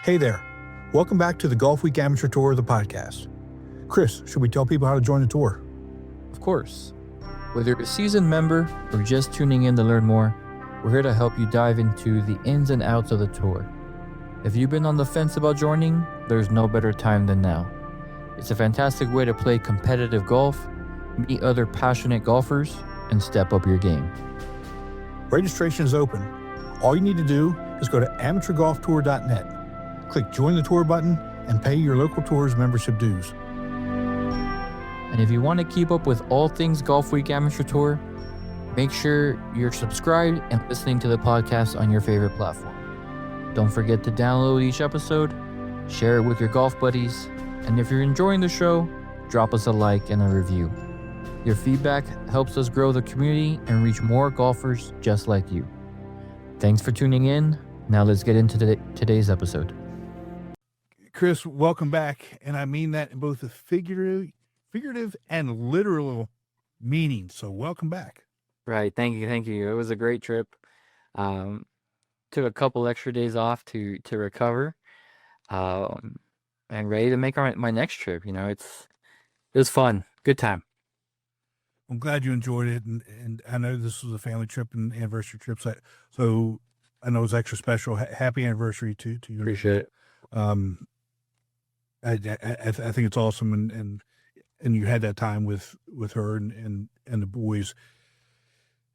Hey there. Welcome back to the Golfweek Amateur Tour, the podcast. Chris, should we tell people how to join the tour? Of course. Whether you're a seasoned member or just tuning in to learn more, we're here to help you dive into the ins and outs of the tour. If you've been on the fence about joining, there's no better time than now. It's a fantastic way to play competitive golf, meet other passionate golfers, and step up your game. Registration is open. All you need to do is go to amateurgolftour.net, click Join the Tour button, and pay your local tour's membership dues. And if you want to keep up with all things Golfweek Amateur Tour, make sure you're subscribed and listening to the podcast on your favorite platform. Don't forget to download each episode, share it with your golf buddies, and if you're enjoying the show, drop us a like and a review. Your feedback helps us grow the community and reach more golfers just like you. Thanks for tuning in. Now let's get into today's episode. Chris, welcome back, and I mean that in both the figurative and literal meaning. So welcome back. Right. Thank you. It was a great trip. Took a couple extra days off to recover, and ready to make my next trip. It was fun. Good time. I'm glad you enjoyed it, and I know this was a family trip and anniversary trip, so I know it was extra special. Happy anniversary to you. Appreciate it. I think it's awesome, and you had that time with her and the boys,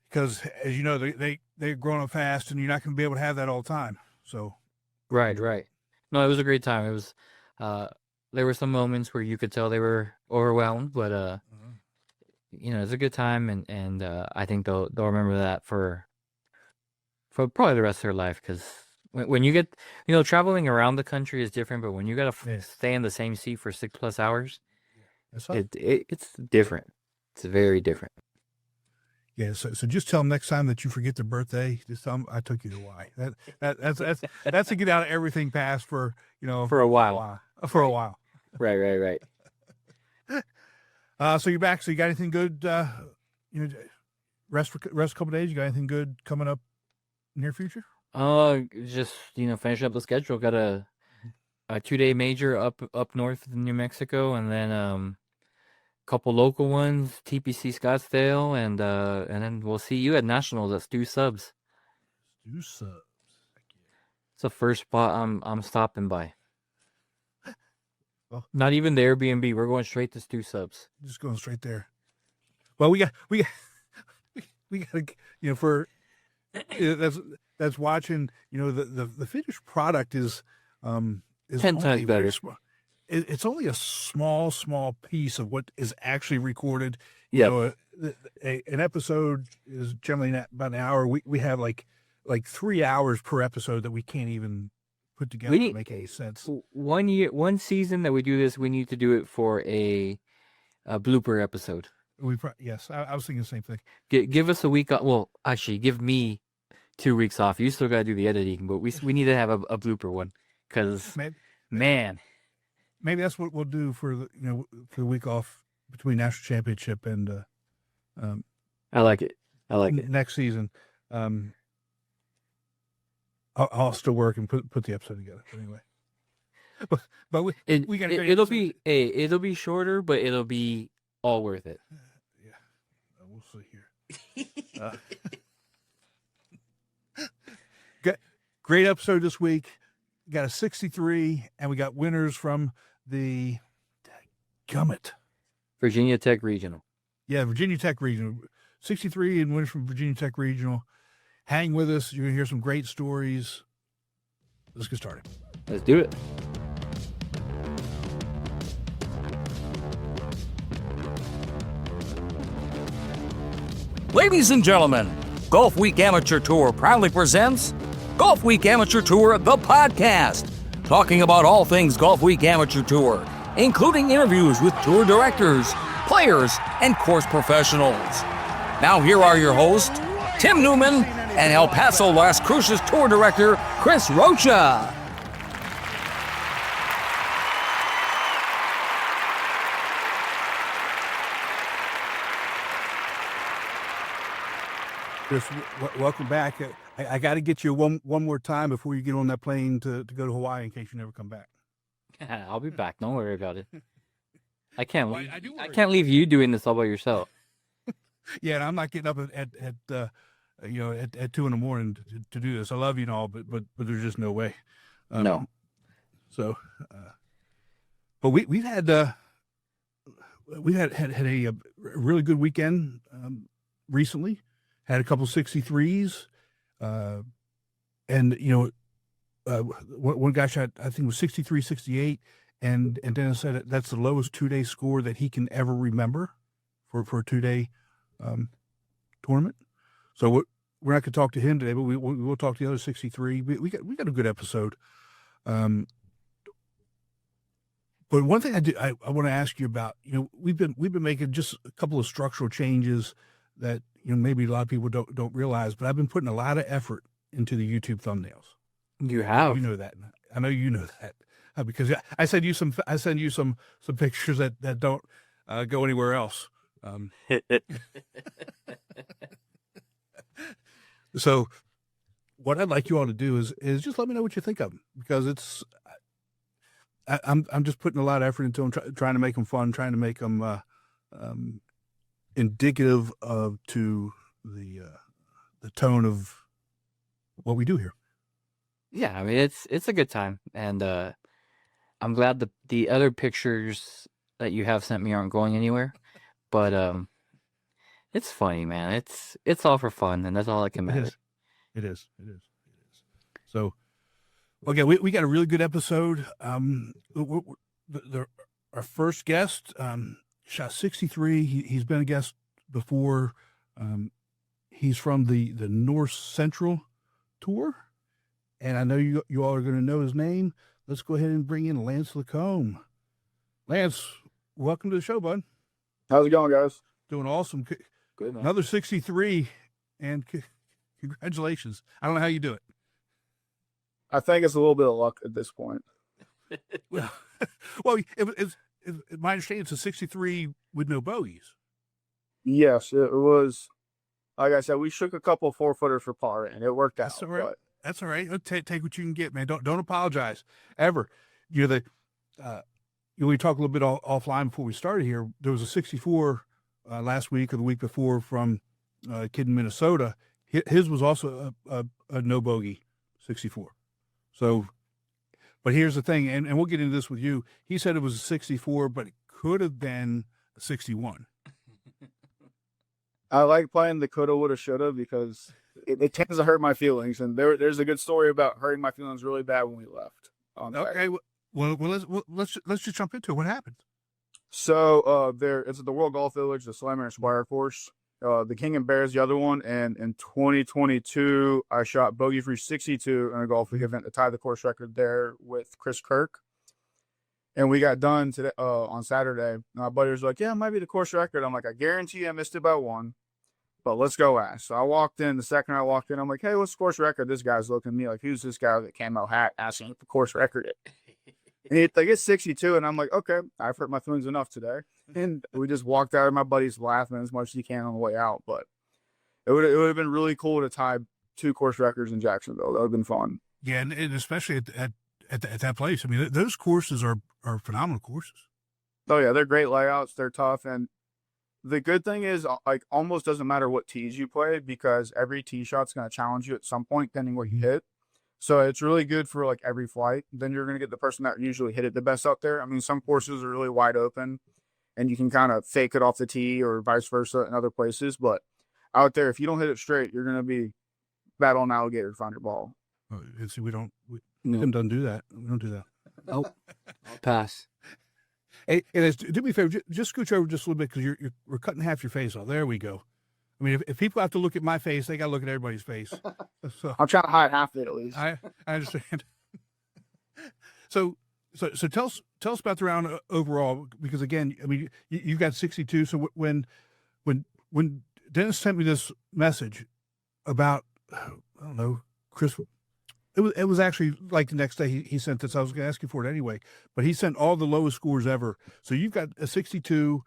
because as you know, they're growing up fast, and you're not going to be able to have that all the time. So right. No, it was a great time. It was there were some moments where you could tell they were overwhelmed, but it's a good time, and I think they'll remember that for probably the rest of their life, because when you get, traveling around the country is different, but when you got to stay in the same seat for 6+ hours, it's different. It's very different. Yeah, so just tell them next time that you forget their birthday, just tell them I took you to Hawaii. That's to get out of everything past for a while. For a while. Right. So you're back. So you got anything good? Rest a couple days. You got anything good coming up near future? Just finishing up the schedule. Got a 2-day major up north in New Mexico, and then couple local ones, TPC Scottsdale, and then we'll see you at Nationals at Stu Subs. Stu Subs. It's the first spot I'm stopping by. Well, not even the Airbnb. We're going straight to Stu Subs. Just going straight there. Well, we got for that's watching. The finished product is 10 times better. It's only a small piece of what is actually recorded. Yeah. An episode is generally about an hour. We have like 3 hours per episode that we can't even put together to make any sense. One season that we do this, we need to do it for a blooper episode. Yes, I was thinking the same thing. Give us a week off. Well, actually, give me 2 weeks off. You still got to do the editing, but we need to have a blooper one, because man. Maybe that's what we'll do for the week off between National Championship and I like it. Next season. I'll still work and put the episode together. But anyway, but we got it'll be shorter, but it'll be all worth it. Yeah, we'll see here. Great episode this week. We got a 63, and we got winners from the Virginia Tech Regional. Yeah, Virginia Tech Regional. 63 and winners from Virginia Tech Regional. Hang with us. You're going to hear some great stories. Let's get started. Let's do it. Ladies and gentlemen, Golfweek Amateur Tour proudly presents Golfweek Amateur Tour, the podcast, talking about all things Golfweek Amateur Tour, including interviews with tour directors, players, and course professionals. Now here are your hosts, Tim Newman and El Paso Las Cruces Tour Director, Chris Rocha. Chris, welcome back. I got to get you one more time before you get on that plane to go to Hawaii in case you never come back. I'll be back. Don't worry about it. I can't Well, leave. I do I worry. can't leave you doing this all by yourself. Yeah, and I'm not getting up at 2 a.m. to do this. I love you and all, but there's just no way. No. So, but we've had a really good weekend recently. Had a couple 63s, and one guy shot, I think it was 63, 68, and Dennis said that's the lowest 2-day score that he can ever remember for a 2-day tournament. So we're not going to talk to him today, but we'll talk to the other 63. We got a good episode. But one thing I want to ask you about, we've been making just a couple of structural changes that maybe a lot of people don't realize, but I've been putting a lot of effort into the YouTube thumbnails. You have. You know that. I know you know that because I send you some pictures that don't go anywhere else. So what I'd like you all to do is just let me know what you think of them, because I'm just putting a lot of effort into them, trying to make them fun, trying to make them indicative to the tone of what we do here. Yeah, I mean it's a good time, and I'm glad the other pictures that you have sent me aren't going anywhere, but it's funny, man. It's all for fun, and that's all that can matter. It is. So, okay, we got a really good episode. Our first guest shot 63. He's been a guest before. He's from the North Central Tour, and I know you all are going to know his name. Let's go ahead and bring in Lance LaCombe. Lance, welcome to the show, bud. How's it going, guys? Doing awesome. Good, man. Another 63, and congratulations. I don't know how you do it. I think it's a little bit of luck at this point. Well, it's my understanding it's a 63 with no bogeys. Yes, it was. Like I said, we shook a couple 4-footers for par, and it worked out. That's all right. But That's all right. Take what you can get, man. Don't apologize ever. We talked a little bit offline before we started here. There was a 64 last week or the week before from a kid in Minnesota. His was also a no bogey 64. So, but here's the thing, and we'll get into this with you. He said it was a 64, but it could have been a 61. I like playing the coulda, woulda, shoulda because it tends to hurt my feelings. And there's a good story about hurting my feelings really bad when we left. Okay, let's just jump into it. What happened? So it's at the World Golf Village, the Slammer Squire course. The King and Bears, the other one, and in 2022, I shot bogey-free 62 in a Golfweek event to tie the course record there with Chris Kirk. And we got done today on Saturday. And my buddy was like, "Yeah, it might be the course record." I'm like, "I guarantee you I missed it by one, but let's go ask." So I walked in. The second I walked in, I'm like, "Hey, what's the course record?" This guy's looking at me like, "Who's this guy with the camo hat asking what the course record is?" And he's like, "It's 62." And I'm like, "Okay, I've hurt my feelings enough today." And we just walked out, and my buddy's laughing as much as he can on the way out. But it would have been really cool to tie 2 course records in Jacksonville. That would have been fun. Yeah, and especially at that place. I mean, those courses are phenomenal courses. Oh yeah, they're great layouts. They're tough, and the good thing is, like, almost doesn't matter what tees you play because every tee shot's going to challenge you at some point, depending what you hit. So it's really good for like every flight. Then you're going to get the person that usually hit it the best out there. I mean, some courses are really wide open, and you can kind of fake it off the tee or vice versa in other places. But out there, if you don't hit it straight, you're going to be battling alligator to find your ball. Oh, and see, Tim No. doesn't do that. We don't do that. Oh, I'll pass. Hey, do me a favor, just scooch over just a little bit because we're cutting half your face off. There we go. I mean, if people have to look at my face, they got to look at everybody's face. So I'm trying to hide half of it at least. I understand. So tell us about the round overall, because again, I mean, you got 62. So when Dennis sent me this message about, I don't know, Chris, it was actually like the next day he sent this. I was going to ask you for it anyway, but he sent all the lowest scores ever. So you've got a 62.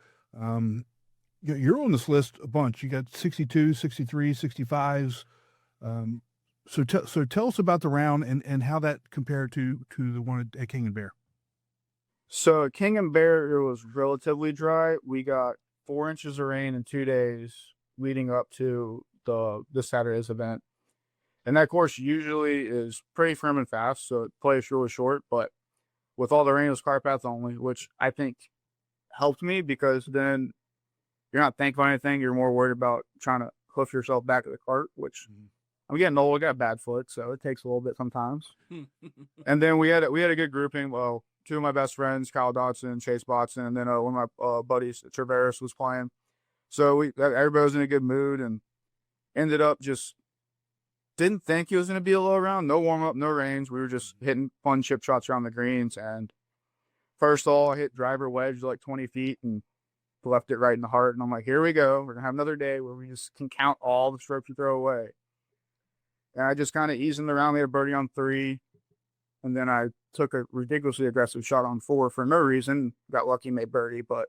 You're on this list a bunch. You got 62, 63, 65s. So tell us about the round and how that compared to the one at King and Bear. So at King and Bear, it was relatively dry. We got 4 inches of rain in 2 days leading up to the Saturday's event. And that course usually is pretty firm and fast, so it plays really short. But with all the rain, it was cart path only, which I think helped me because then you're not thinking about anything. You're more worried about trying to hoof yourself back to the cart, which I'm getting old. I got a bad foot, so it takes a little bit sometimes. And then we had a good grouping. Well, 2 of my best friends, Kyle Dodson, Chase Botson, and then one of my buddies, Traveris, was playing. So everybody was in a good mood and ended up just didn't think it was going to be a low round. No warm up, no range. We were just hitting fun chip shots around the greens. And first hole, I hit driver wedge like 20 feet and left it right in the heart. And I'm like, here we go. We're going to have another day where we just can count all the strokes you throw away. And I just kind of eased in the round, made a birdie on 3. And then I took a ridiculously aggressive shot on 4 for no reason. Got lucky, made birdie. But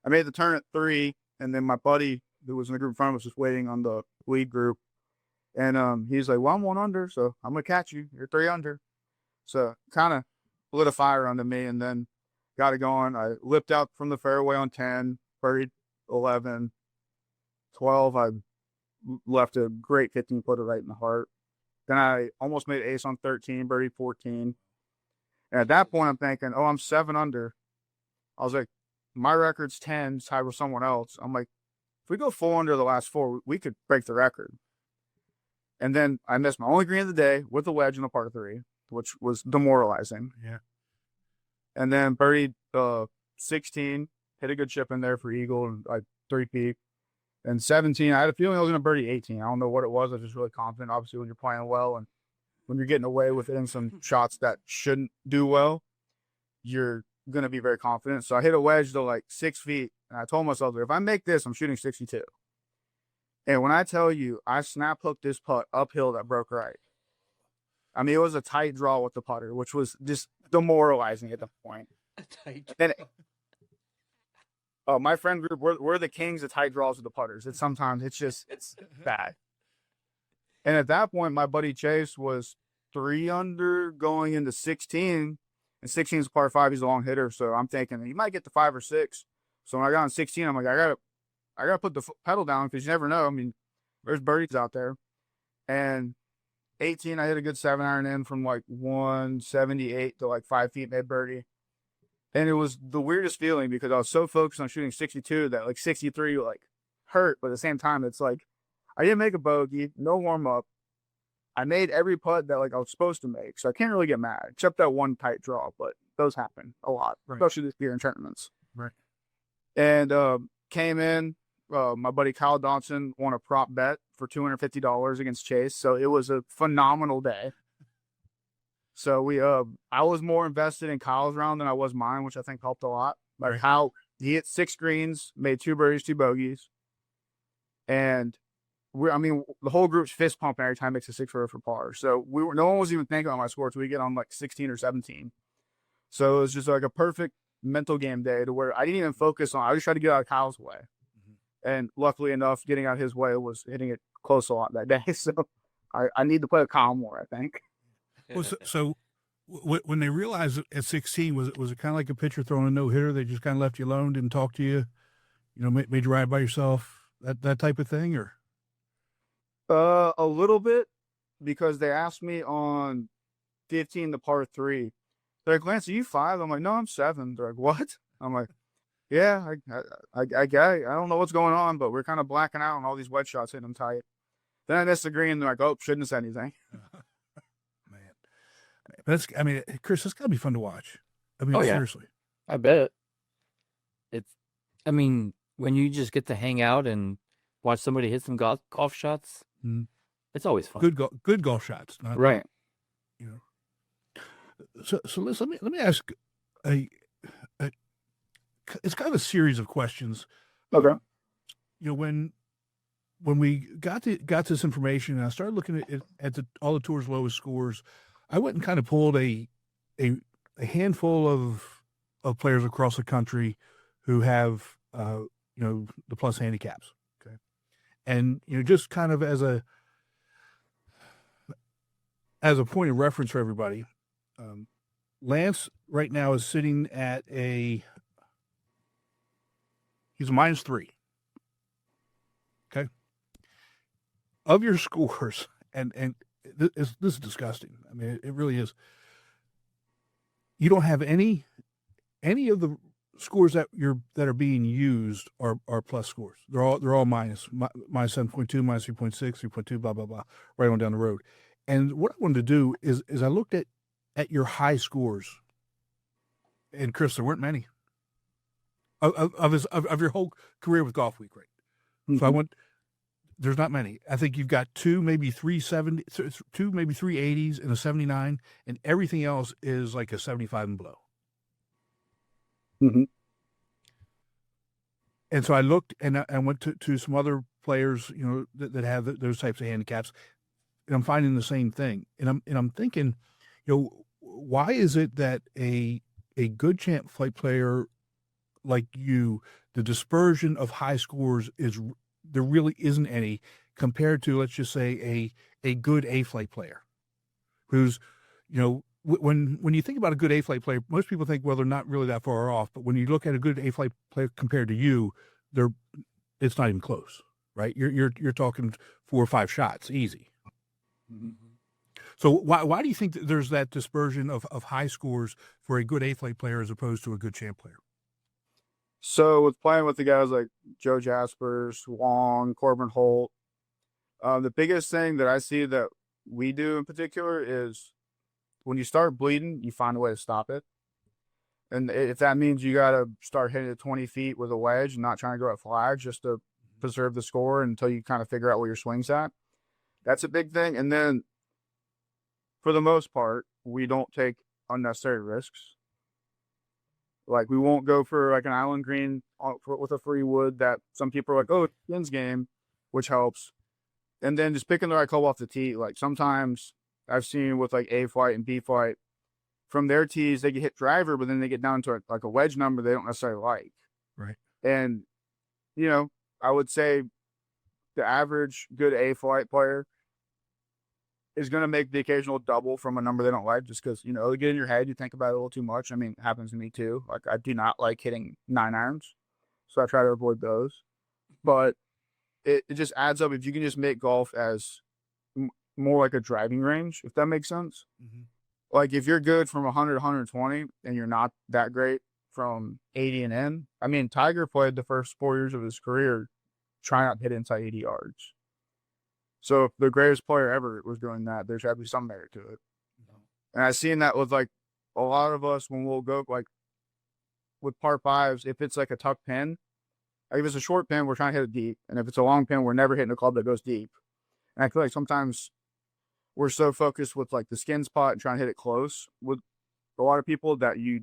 I made the turn at 3. And then my buddy, who was in the group in front of us, was waiting on the lead group. And he's like, well, I'm 1 under, so I'm going to catch you. You're 3 under. So kind of lit a fire under me and then got it going. I lipped out from the fairway on 10, birdied 11. 12, I left a great 15-footer right in the heart. Then I almost made ace on 13, birdied 14. And at that point, I'm thinking, oh, I'm 7 under. I was like, my record's 10, tied with someone else. I'm like, if we go 4 under the last 4, we could break the record. And then I missed my only green of the day with a wedge in the par 3, which was demoralizing. Yeah. And then birdied 16, hit a good chip in there for eagle and I 3-peat. And 17, I had a feeling I was going to birdie 18. I don't know what it was. I was just really confident. Obviously, when you're playing well and when you're getting away with hitting some shots that shouldn't do well, you're going to be very confident. So I hit a wedge to like 6 feet. And I told myself, if I make this, I'm shooting 62. And when I tell you, I snap hooked this putt uphill that broke right. I mean, it was a tight draw with the putter, which was just demoralizing at the point. A tight And my friend group, we're the kings of tight draws with the putters. It's bad. And at that point, my buddy Chase was 3 under going into 16. And 16 is par 5. He's a long hitter. So I'm thinking he might get to 5 or 6. So when I got on 16, I'm like, I gotta put the pedal down because you never know. I mean, there's birdies out there. And 18, I hit a good 7-iron in from like 178 to like 5 feet, made birdie. And it was the weirdest feeling because I was so focused on shooting 62 that like 63 like hurt. But at the same time, it's like I didn't make a bogey, no warm up. I made every putt that like I was supposed to make, so I can't really get mad except that one tight draw. But those happen a lot, Right. especially this year in tournaments. Right. And came in. My buddy Kyle Dodson won a prop bet for $250 against Chase, so it was a phenomenal day. So I was more invested in Kyle's round than I was mine, which I think helped a lot. Like how he hit 6 greens, made 2 birdies, 2 bogeys, and the whole group's fist pumping every time it makes a 6-footer for par. So no one was even thinking on my score until we get on like 16 or 17. So it was just like a perfect mental game day to where I didn't even focus on. I just tried to get out of Kyle's way. And luckily enough, getting out his way was hitting it close a lot that day. So I need to play a calm more, I think. Well, so when they realized at 16, was it kind of like a pitcher throwing a no-hitter? They just kind of left you alone, didn't talk to you, made you ride by yourself, that type of thing? Or a little bit, because they asked me on 15, the par 3. They're like, Lance, are you 5? I'm like, no, I'm 7. They're like, what? I'm like, yeah, I don't know what's going on, but we're kind of blacking out on all these wedge shots, hitting them tight. Then I missed the green. They're like, oh, shouldn't have said anything. Man, Chris, it's got to be fun to watch. Seriously. I bet. When you just get to hang out and watch somebody hit some golf shots, it's always fun. Good golf shots, not Right. So let me ask it's kind of a series of questions. Okay. When we got this information and I started looking at all the tour's lowest scores, I went and kind of pulled a handful of players across the country who have the plus handicaps. Okay. And just kind of as as a point of reference for everybody, Lance right now is sitting at he's a -3. Okay. Of your scores, and this is disgusting. I mean, it really is. You don't have any of the scores that are being used are plus scores. They're all minus 7.2, -3.6, 3.2, blah blah blah, right on down the road. And what I wanted to do is I looked at your high scores, and Chris, there weren't many of your whole career with Golfweek, right? Mm-hmm. So there's not many. I think you've got two, maybe 380s and a 79, and everything else is like a 75 and below. Mm-hmm. And so I looked and I went to some other players, that have those types of handicaps, and I'm finding the same thing. And I'm thinking, why is it that a good champ flight player like you, the dispersion of high scores there really isn't any compared to, let's just say, a good A flight player who's, when you think about a good A flight player, most people think, well, they're not really that far off. But when you look at a good A flight player compared to you, it's not even close, right? You're talking 4 or 5 shots, easy. Mm-hmm. So why do you think that there's that dispersion of high scores for a good A flight player as opposed to a good champ player? So with playing with the guys like Joe Jaspers, Wong, Corbin Holt, the biggest thing that I see that we do in particular is when you start bleeding, you find a way to stop it. And if that means you got to start hitting it 20 feet with a wedge and not trying to go at flags just to preserve the score until you kind of figure out where your swing's at, that's a big thing. And then for the most part, we don't take unnecessary risks. Like, we won't go for like an island green with a free wood that some people are like, oh, it's Spins game, which helps. And then just picking the right club off the tee. Like, sometimes I've seen with like A flight and B flight, from their tees, they get hit driver, but then they get down to like a wedge number they don't necessarily like. Right. And, I would say the average good A flight player is going to make the occasional double from a number they don't like, just because, they get in your head, you think about it a little too much. I mean, it happens to me too. Like, I do not like hitting 9 irons, so I try to avoid those. But it just adds up if you can just make golf as more like a driving range, if that makes sense. Mm-hmm. Like, if you're good from 100 to 120 and you're not that great from 80 and in, I mean, Tiger played the first 4 years of his career trying not to hit inside 80 yards. So if the greatest player ever was doing that, there's got to be some merit to it. And I've seen that with like a lot of us when we'll go like with par 5s, if it's like a tuck pin, like if it's a short pin, we're trying to hit it deep. And if it's a long pin, we're never hitting a club that goes deep. And I feel like sometimes we're so focused with like the skin spot and trying to hit it close with a lot of people that you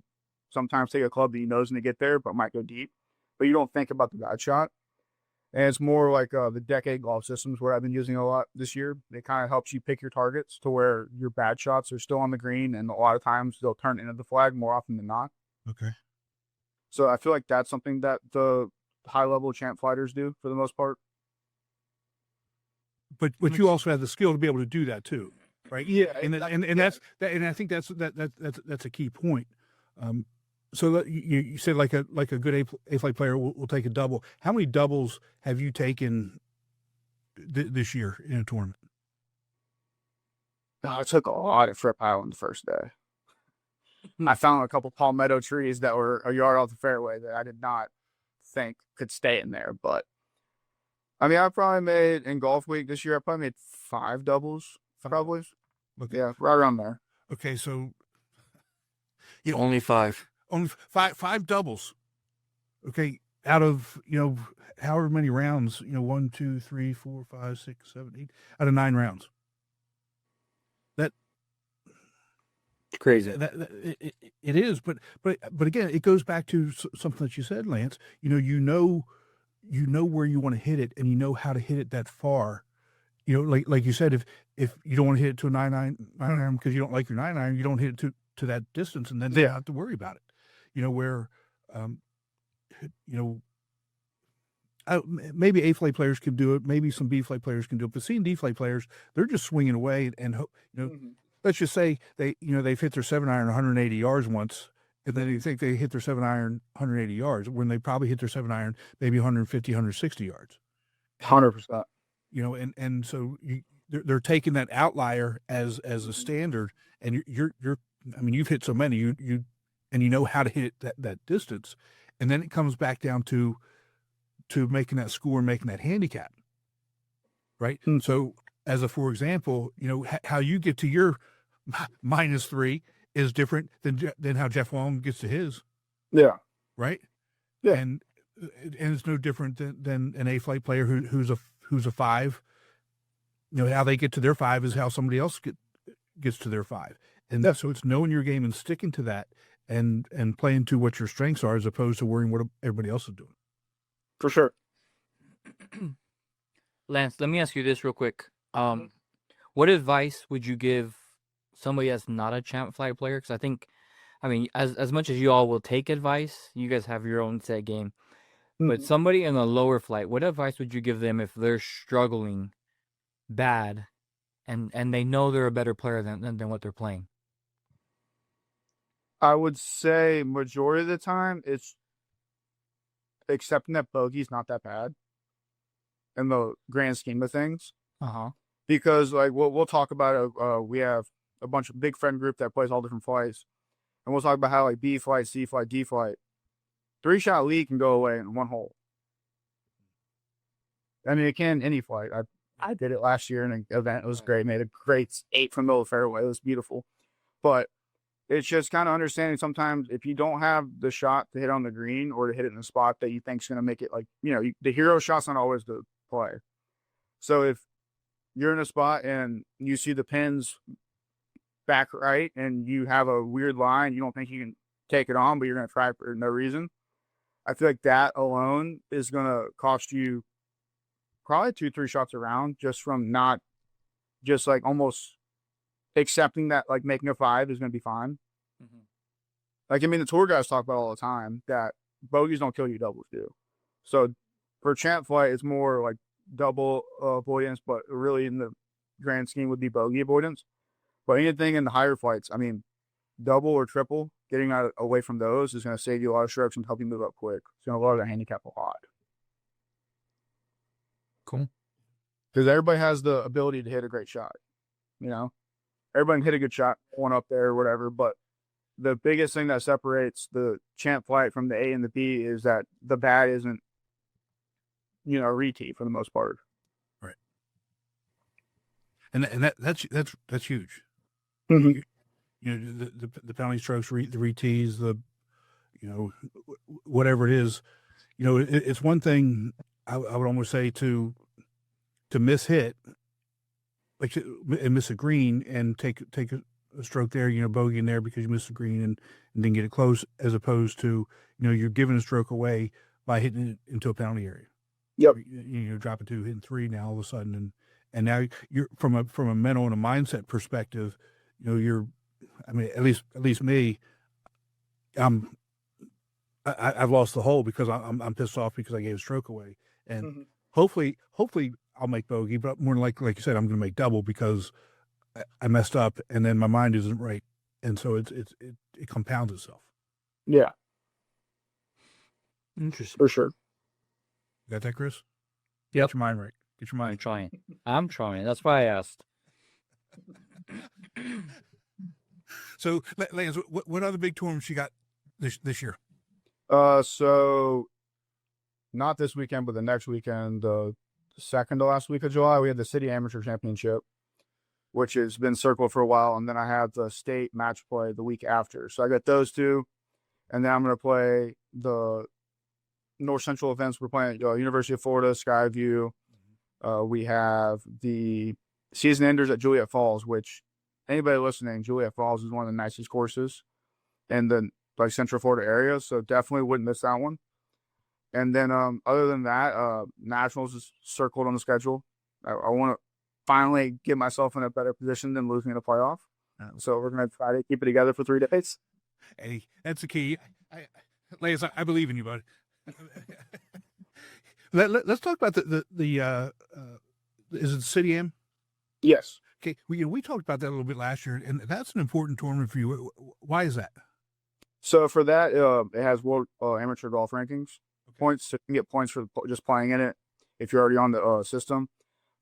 sometimes take a club that you know is going to get there, but might go deep, but you don't think about the bad shot. And it's more like the Decade Golf Systems, where I've been using a lot this year. It kind of helps you pick your targets to where your bad shots are still on the green, and a lot of times they'll turn into the flag more often than not. Okay. So I feel like that's something that the high-level champ fighters do for the most part. But you also have the skill to be able to do that too, right? Yeah, and that's that, and I think that's a key point. So you said like a good A flight player will take a double. How many doubles have you taken this year in a tournament? I took a lot at Fripp Island the first day. I found a couple palmetto trees that were a yard off the fairway that I did not think could stay in there. But I mean, I probably made in Golf Week this year, I probably made 5 doubles, probably. Okay. Yeah, right around there. Okay, so only 5. Only five doubles. Okay, out of however many rounds, 1, 2, 3, 4, 5, 6, 7, 8, out of 9 rounds. That crazy. It is, but again, it goes back to something that you said, Lance. You know where you want to hit it, and you know how to hit it that far. Like you said, if you don't want to hit it to a 9 iron because you don't like your 9 iron, you don't hit it to that distance, and then you don't have to worry about it. Maybe A flight players can do it. Maybe some B flight players can do it. But C and D flight players, they're just swinging away and Mm-hmm. let's just say they've hit their 7-iron 180 yards once, and then you think they hit their 7-iron 180 yards when they probably hit their 7-iron maybe 150, 160 yards. 100%. And so they're taking that outlier as a standard, and you're I mean, you've hit so many, you know how to hit that distance, and then it comes back down to making that score, making that handicap, right? Mm. So for example, how you get to your -3 is different than how Jeff Long gets to his. Yeah. Right. Yeah. And it's no different than an A-flight player who's a 5. How they get to their 5 is how somebody else gets to their 5. And so it's knowing your game and sticking to that and playing to what your strengths are as opposed to worrying what everybody else is doing. For sure. Lance, let me ask you this real quick. What advice would you give somebody that's not a champ flight player? Because I mean, as much as you all will take advice, you guys have your own set game. But somebody in a lower flight, what advice would you give them if they're struggling bad and they know they're a better player than what they're playing? I would say majority of the time it's accepting that bogey's not that bad in the grand scheme of things. Because like we'll talk about it. We have a bunch of big friend group that plays all different flights, and we'll talk about how like B flight, C flight, D flight, 3-shot lead can go away in one hole. I mean, it can any flight. I did it last year in an event. It was great. Made a great 8 from the middle of the fairway. It was beautiful. But it's just kind of understanding sometimes if you don't have the shot to hit on the green or to hit it in a spot that you think is going to make it, like, the hero shot's not always the play. So if you're in a spot and you see the pins back right and you have a weird line, you don't think you can take it on, but you're going to try for no reason, I feel like that alone is going to cost you probably 2-3 shots around just from not just like almost accepting that like making a 5 is going to be fine. Like, I mean, the tour guys talk about all the time that bogeys don't kill you, doubles do. So for champ flight, it's more like double avoidance, but really in the grand scheme would be bogey avoidance. But anything in the higher flights, I mean, double or triple, getting away from those is going to save you a lot of strokes and help you move up quick. It's going to lower the handicap a lot. Cool. Because everybody has the ability to hit a great shot. Everybody can hit a good shot, one up there or whatever. But the biggest thing that separates the champ flight from the A and the B is that the bad isn't, a re-tee for the most part. Right. And that's huge. Mm-hmm. The penalty strokes, the re-tees, whatever it is, it's one thing I would almost say to miss hit, like and miss a green and take a stroke there, bogey in there because you missed the green and then get it close, as opposed to, you're giving a stroke away by hitting it into a penalty area. Yep. Dropping 2, hitting 3 now all of a sudden, and now you're from a mental and a mindset perspective, I mean, at least me, I've lost the hole because I'm pissed off because I gave a stroke away, and hopefully I'll make bogey, but more than likely, like you said, I'm going to make double because I messed up, and then my mind isn't right, and so it compounds itself. Yeah, Interesting. for sure. Got that, Chris? Yep. Get your mind right. Get your I'm mind. trying. That's why I asked. So, Lance, what other big tournaments you got this year? So not this weekend, but the next weekend, the second to last week of July, we had the City Amateur Championship, which has been circled for a while, and then I have the state match play the week after. So I got those two, and then I'm going to play the North Central events. We're playing University of Florida, Skyview. We have the season enders at Juliet Falls, which anybody listening, Juliet Falls is one of the nicest courses in the Central Florida area, so definitely wouldn't miss that one. And then other than that, Nationals is circled on the schedule. I want to finally get myself in a better position than losing in a playoff. So we're going to try to keep it together for 3 days. Hey, that's the key. Lance, I believe in you, bud. Let's talk about the is it the City Am? Yes. Okay, we talked about that a little bit last year, and that's an important tournament for you. Why is that? So for that, it has world amateur golf rankings points. So you can get points for just playing in it if you're already on the system.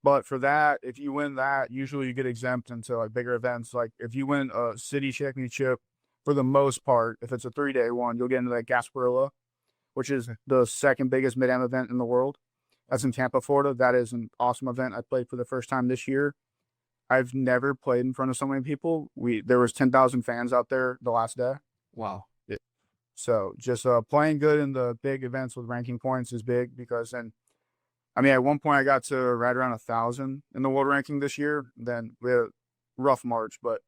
But for that, if you win that, usually you get exempt into like bigger events. Like if you win a city championship, for the most part, if it's a 3-day one, you'll get into that Gasparilla, which is the second biggest mid-am event in the world. That's in Tampa, Florida. That is an awesome event. I played for the first time this year. I've never played in front of so many people. There was 10,000 fans out there the last day. Wow. So just playing good in the big events with ranking points is big because then, I mean, at one point I got to right around 1,000 in the world ranking this year. Then we had a rough March, but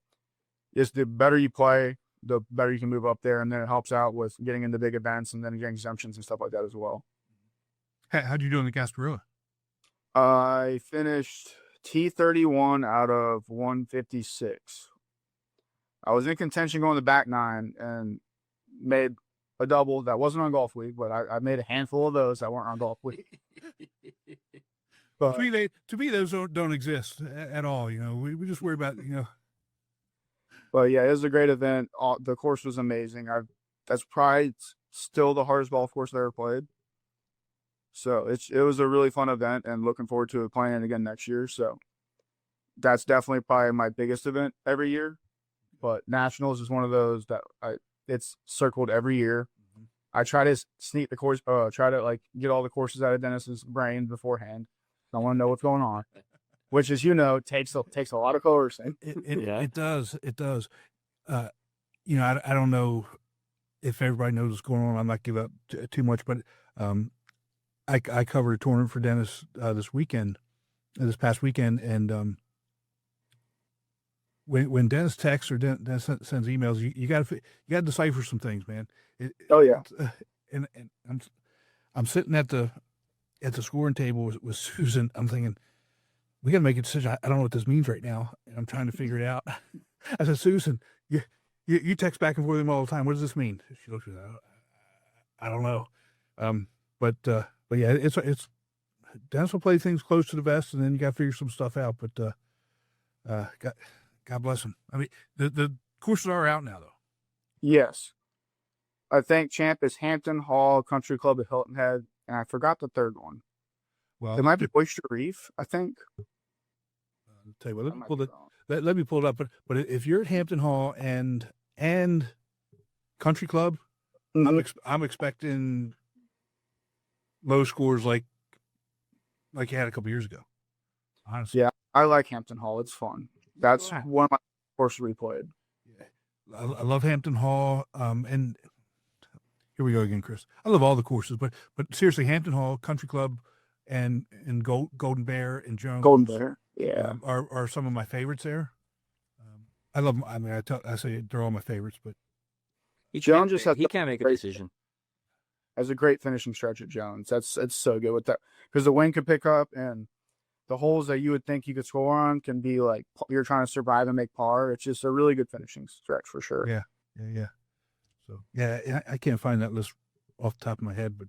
just the better you play, the better you can move up there. And then it helps out with getting into big events and then getting exemptions and stuff like that as well. How'd you do in the Gasparilla? I finished T31 out of 156. I was in contention going the back nine and made a double that wasn't on Golfweek, but I made a handful of those that weren't on Golfweek. But To me, those don't exist at all. We just worry about But yeah, it was a great event. The course was amazing. That's probably still the hardest golf course I ever played. So it was a really fun event, and looking forward to playing it again next year. So that's definitely probably my biggest event every year. But Nationals is one of those that it's circled every year. I try to sneak the course, try to like get all the courses out of Dennis's brain beforehand. I want to know what's going on, which, as you know, takes a lot of coercing. It does. It does. I don't know if everybody knows what's going on. I'm not giving up too much, but I covered a tournament for Dennis this past weekend, and when Dennis texts or Dennis sends emails, you got to decipher some things, man. And I'm sitting at the scoring table with Susan. I'm thinking, we got to make a decision. I don't know what this means right now, and I'm trying to figure it out. I said, Susan, you text back and forth with him all the time. What does this mean? She looks at me, I don't know. But yeah, it's Dennis will play things close to the vest, and then you got to figure some stuff out. But God bless him. I mean, the courses are out now, though. Yes. I think champ is Hampton Hall Country Club at Hilton Head, and I forgot the third one. Well, it might be Oyster Reef, I think. I'll tell you what, let me pull it up. But if you're at Hampton Hall and Country Club, I'm expecting low scores like you had a couple years ago. Honestly, yeah, I like Hampton Hall. It's fun. That's one of my courses we played. Yeah. I love Hampton Hall. And here we go again, Chris. I love all the courses, but seriously, Hampton Hall, Country Club, and Golden Bear and Jones. Golden Bear, yeah, are some of my favorites there. I love them. I mean, I say they're all my favorites, but he can't make a decision. Has a great finishing stretch at Jones. It's so good with that because the wind could pick up and the holes that you would think you could score on can be like you're trying to survive and make par. It's just a really good finishing stretch for sure. Yeah. So yeah, I can't find that list off the top of my head, but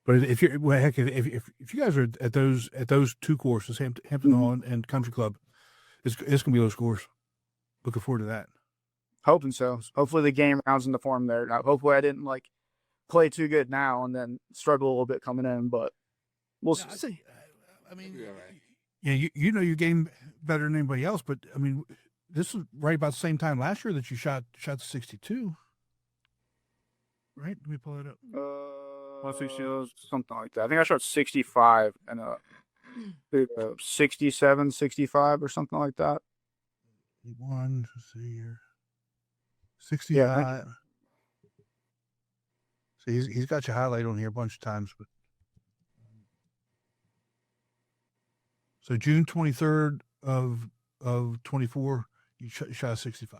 if you're if you guys are at those two courses, Hampton Hall and Country Club, it's gonna be low scores. Looking forward to that. Hoping so. Hopefully the game rounds into form there. Now, hopefully I didn't like play too good now and then struggle a little bit coming in, but we'll see. I mean, yeah, you know your game better than anybody else, but I mean, this is right about the same time last year that you shot the 62, right? Let me pull it up. something like that. I think I shot 65 and 67, 65 or something like that. 1, let's see here. 65. Yeah. So he's got your highlight on here a bunch of times, but so June 23rd of 24, you shot 65.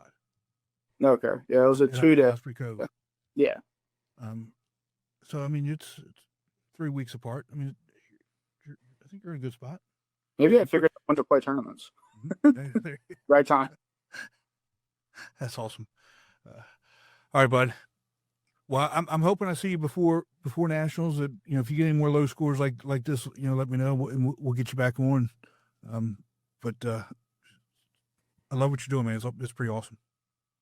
Okay, yeah, it was a 2-day. That's pretty cool. Yeah. So I mean, it's 3 weeks apart. I mean, I think you're in a good spot. Maybe I figured out when to play tournaments. Right time. That's awesome. All right, bud. Well, I'm hoping I see you before Nationals. That if you get any more low scores like this, let me know, and we'll get you back on. but I love what you're doing, man. It's pretty awesome.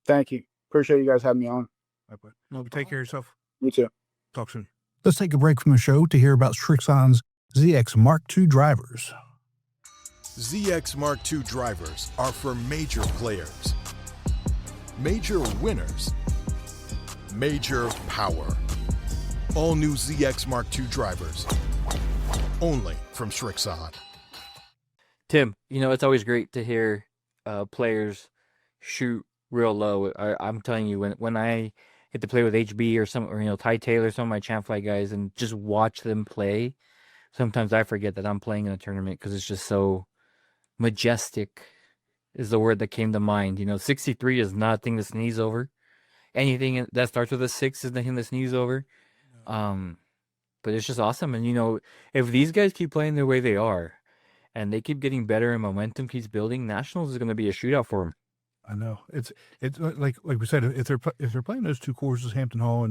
Thank you. Appreciate you guys having me on. Take care of yourself. You too. Talk soon. Let's take a break from the show to hear about Srixon's ZX Mark II drivers. ZX Mark II drivers are for major players, major winners, major power. All new ZX Mark II drivers, only from Srixon. Tim, it's always great to hear players shoot real low. I'm telling you, when I get to play with HB or Ty Taylor, some of my champ flight guys, and just watch them play, sometimes I forget that I'm playing in a tournament because it's just so majestic is the word that came to mind. 63 is nothing to sneeze over. Anything that starts with a 6 is nothing to sneeze over. But it's just awesome. And, if these guys keep playing the way they are and they keep getting better and momentum keeps building, Nationals is going to be a shootout for them. I know. It's like we said, if they're playing those two courses, Hampton Hall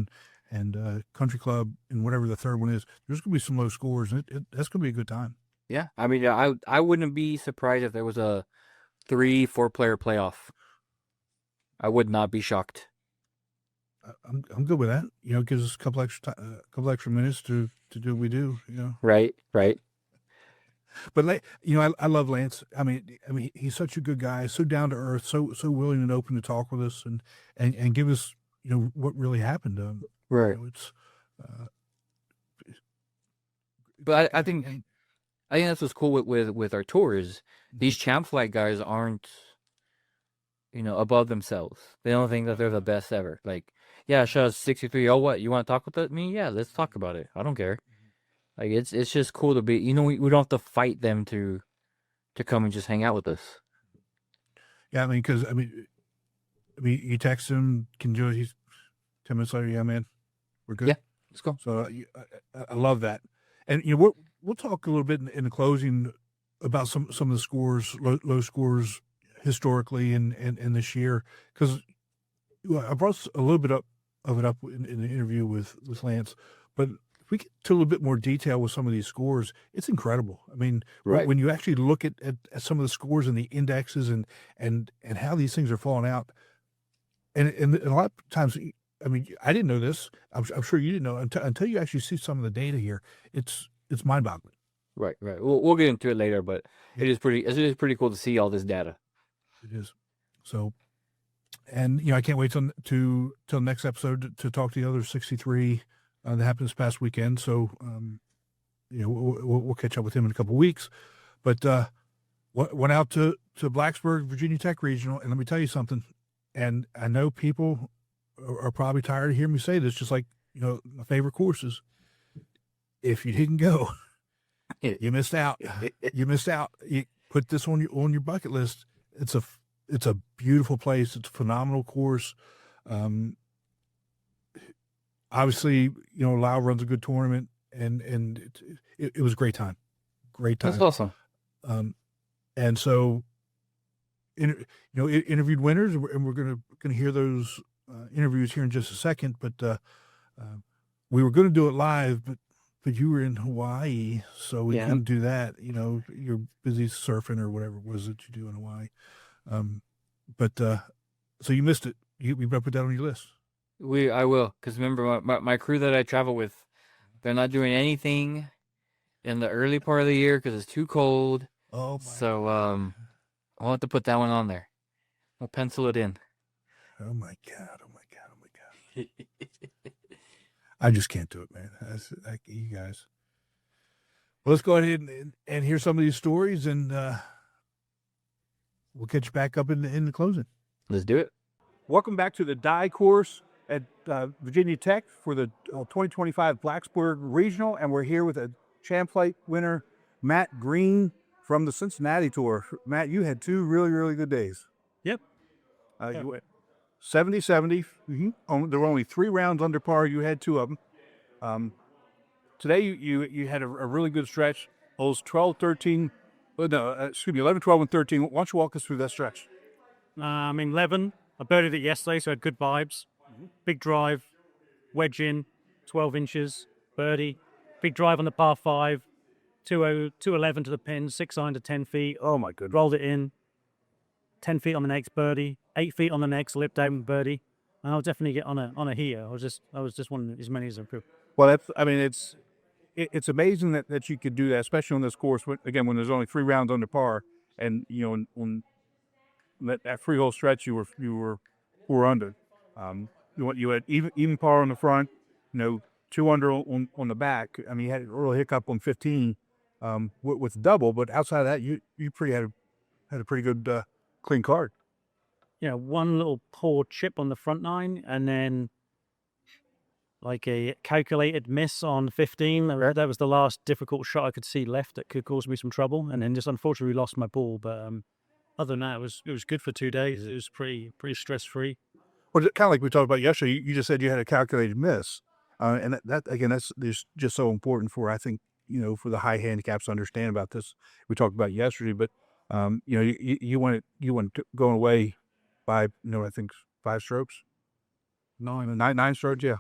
and Country Club and whatever the third one is, there's going to be some low scores, and that's going to be a good time. Yeah, I mean, I wouldn't be surprised if there was a 3-4 player playoff. I would not be shocked. I'm good with that. It gives us a couple extra minutes to do what we do. Right. But I love Lance. I mean, he's such a good guy, so down to earth, so willing and open to talk with us and give us what really happened. Right. But I think that's what's cool with our tours. These champ flight guys aren't, above themselves. They don't think that they're the best ever. Like, yeah, I shot a 63. Oh, what? You want to talk with me? Yeah, let's talk about it. I don't care. Like, it's just cool to be. We don't have to fight them to come and just hang out with us. Yeah, because you text him, can do it. He's 10 minutes later. Yeah, man, we're good. Yeah, let's go. So I love that. And we'll talk a little bit in the closing about some of the scores, low scores historically and this year, because I brought a little bit of it up in the interview with Lance, but if we get to a little bit more detail with some of these scores, it's incredible. I mean, right. When you actually look at some of the scores and the indexes and how these things are falling out, and a lot of times, I mean, I didn't know this. I'm sure you didn't know until you actually see some of the data here. It's mind-boggling. Right. We'll get into it later, but it is pretty cool to see all this data. It is. So, and I can't wait till next episode to talk to the other 63 that happened this past weekend. So, we'll catch up with him in a couple of weeks. But went out to Blacksburg, Virginia Tech Regional, and let me tell you something. And I know people are probably tired of hearing me say this, just like my favorite courses. If you didn't go, you missed out. You missed out. You put this on your bucket list. It's a beautiful place. It's a phenomenal course. Obviously, Lau runs a good tournament, and it was a great time. Great time. That's awesome. And so, interviewed winners, and we're gonna hear those interviews here in just a second. But we were going to do it live, but you were in Hawaii, so we couldn't do that. You're busy surfing or whatever it was that you do in Hawaii. So you missed it. You better put that on your list. I will, because remember my crew that I travel with, they're not doing anything in the early part of the year because it's too cold. Oh, so I'll have to put that one on there. I'll pencil it in. Oh my god! I just can't do it, man. That's like you guys. Well, let's go ahead and hear some of these stories, and we'll catch you back up in the closing. Let's do it. Welcome back to the Die course at Virginia Tech for the 2025 Blacksburg Regional, and we're here with a champ flight winner, Matt Green from the Cincinnati Tour. Matt, you had two really, really good days. Yep. You went 70-70. Mm-hmm. There were only 3 rounds under par. You had 2 of them. Today you had a really good stretch. Holes 12, 13. 11, 12, and 13. Why don't you walk us through that stretch? 11. I birdied it yesterday, so I had good vibes. Big drive, wedge in, 12 inches, birdie. Big drive on the par 5, 211 to the pin, 6 iron to 10 feet. Oh my goodness. Rolled it in, 10 feet on the next birdie, 8 feet on the next, lipped out and birdie. And I'll definitely get on a here. I was just wanting as many as I could. Well, it's amazing that you could do that, especially on this course. Again, when there's only 3 rounds under par, and on that 3-hole stretch, you were 4 under. You had even par on the front, 2 under on the back. I mean, you had a real hiccup on 15 with double, but outside of that, you had a pretty good clean card. One little poor chip on the front 9, and then like a calculated miss on 15. That was the last difficult shot I could see left that could cause me some trouble, and then just unfortunately lost my ball. But other than that, it was good for 2 days. It was pretty stress free. Well, kind of like we talked about yesterday, you just said you had a calculated miss, and that again, that's just so important for, I think, for the high handicaps to understand about this. We talked about yesterday, but you went going away by I think 5 strokes, 9 strokes, yeah.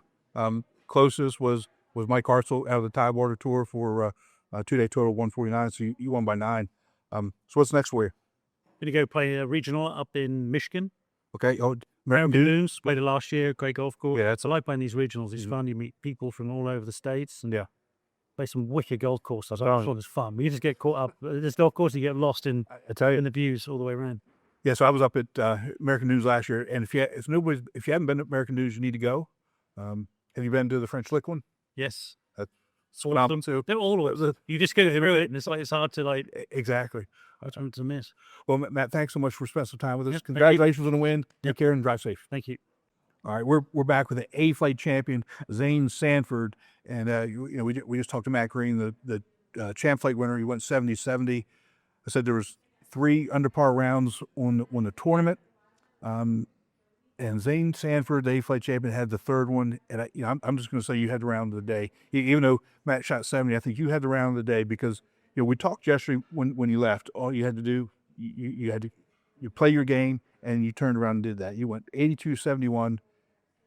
Closest was Mike Hartzell out of the Tidewater Tour for a 2-day total of 149. So you won by 9. So what's next for you? Going to go play a regional up in Michigan. Okay. Oh, American Dunes, played it last year. Great golf course. Yeah, I like playing these regionals. It's fun. You meet people from all over the states. And play some wicked golf courses. I thought it was fun. You just get caught up. This golf course, you get lost in the views all the way around. Yeah, so I was up at American Dunes last year, and if you haven't been to American Dunes, you need to go. Have you been to the French Lick one? Yes. That's phenomenal too. They're all of it. You just go through it, and it's hard to Exactly. to miss. Well, Matt, thanks so much for spending some time with us. Congratulations on the win. Take care and drive safe. Thank you. All right, we're back with the A-Flight champion Zane Sanford, and we just talked to Matt Green, the Champ Flight winner. He went 70-70. I said there was 3 under par rounds on the tournament. And Zane Sanford, the A-Flight champion, had the 3rd one. And I'm just going to say you had the round of the day. Even though Matt shot 70, I think you had the round of the day because we talked yesterday when you left. All you had to do, you play your game, and you turned around and did that. You went 82-71,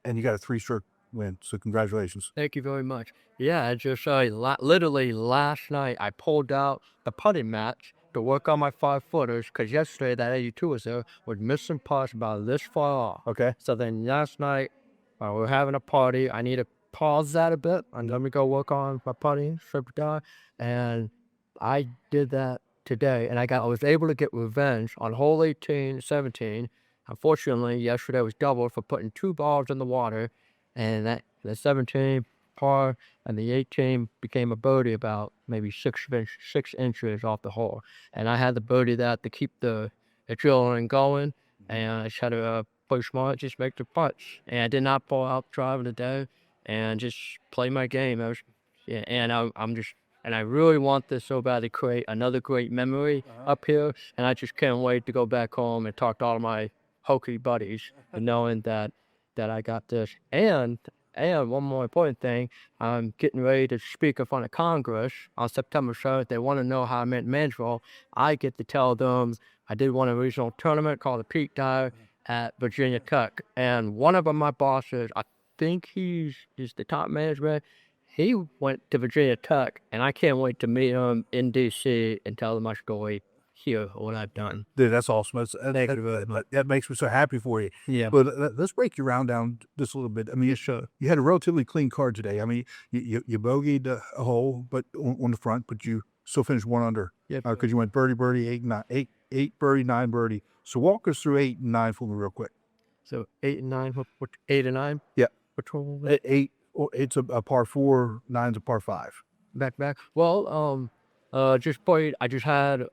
and you got a 3-stroke win. So congratulations. Thank you very much. Yeah, I just literally last night I pulled out the putting match to work on my 5-footers because yesterday that 82 was missing putts about this far off. Okay. So then last night we were having a party. I need to pause that a bit and let me go work on my putting, and I did that today, and I was able to get revenge on hole 18, 17. Unfortunately, yesterday was doubled for putting 2 balls in the water, and that the 17 par and the 18 became a birdie about maybe 6 inches off the hole, and I had the birdie that to keep the adrenaline going, and I just had to play smart, just make the putts, and I did not pull out driving today, and just play my game. And I really want this so bad to create another great memory up here, and I just can't wait to go back home and talk to all of my hokey buddies, and knowing that I got this. And one more important thing, I'm getting ready to speak in front of Congress on September 3rd. They want to know how I manage well. I get to tell them I did win a regional tournament called the Peak Dive at Virginia Tech. And one of my bosses, I think he's the top management, he went to Virginia Tech, and I can't wait to meet him in D.C. and tell him my story here, what I've done. Dude, that's awesome. That makes me so happy for you. Yeah. But let's break your round down just a little bit. I mean, you had a relatively clean card today. I mean, you bogeyed a hole, but on the front, but you still finished 1 under. Yeah. Because you went birdie, 8 birdie, 9 birdie. So walk us through 8 and 9 for me real quick. So 8 and 9, what 8 and 9? Yeah. Which one? 8, it's a par 4, 9's a par 5. Back. Well, I just had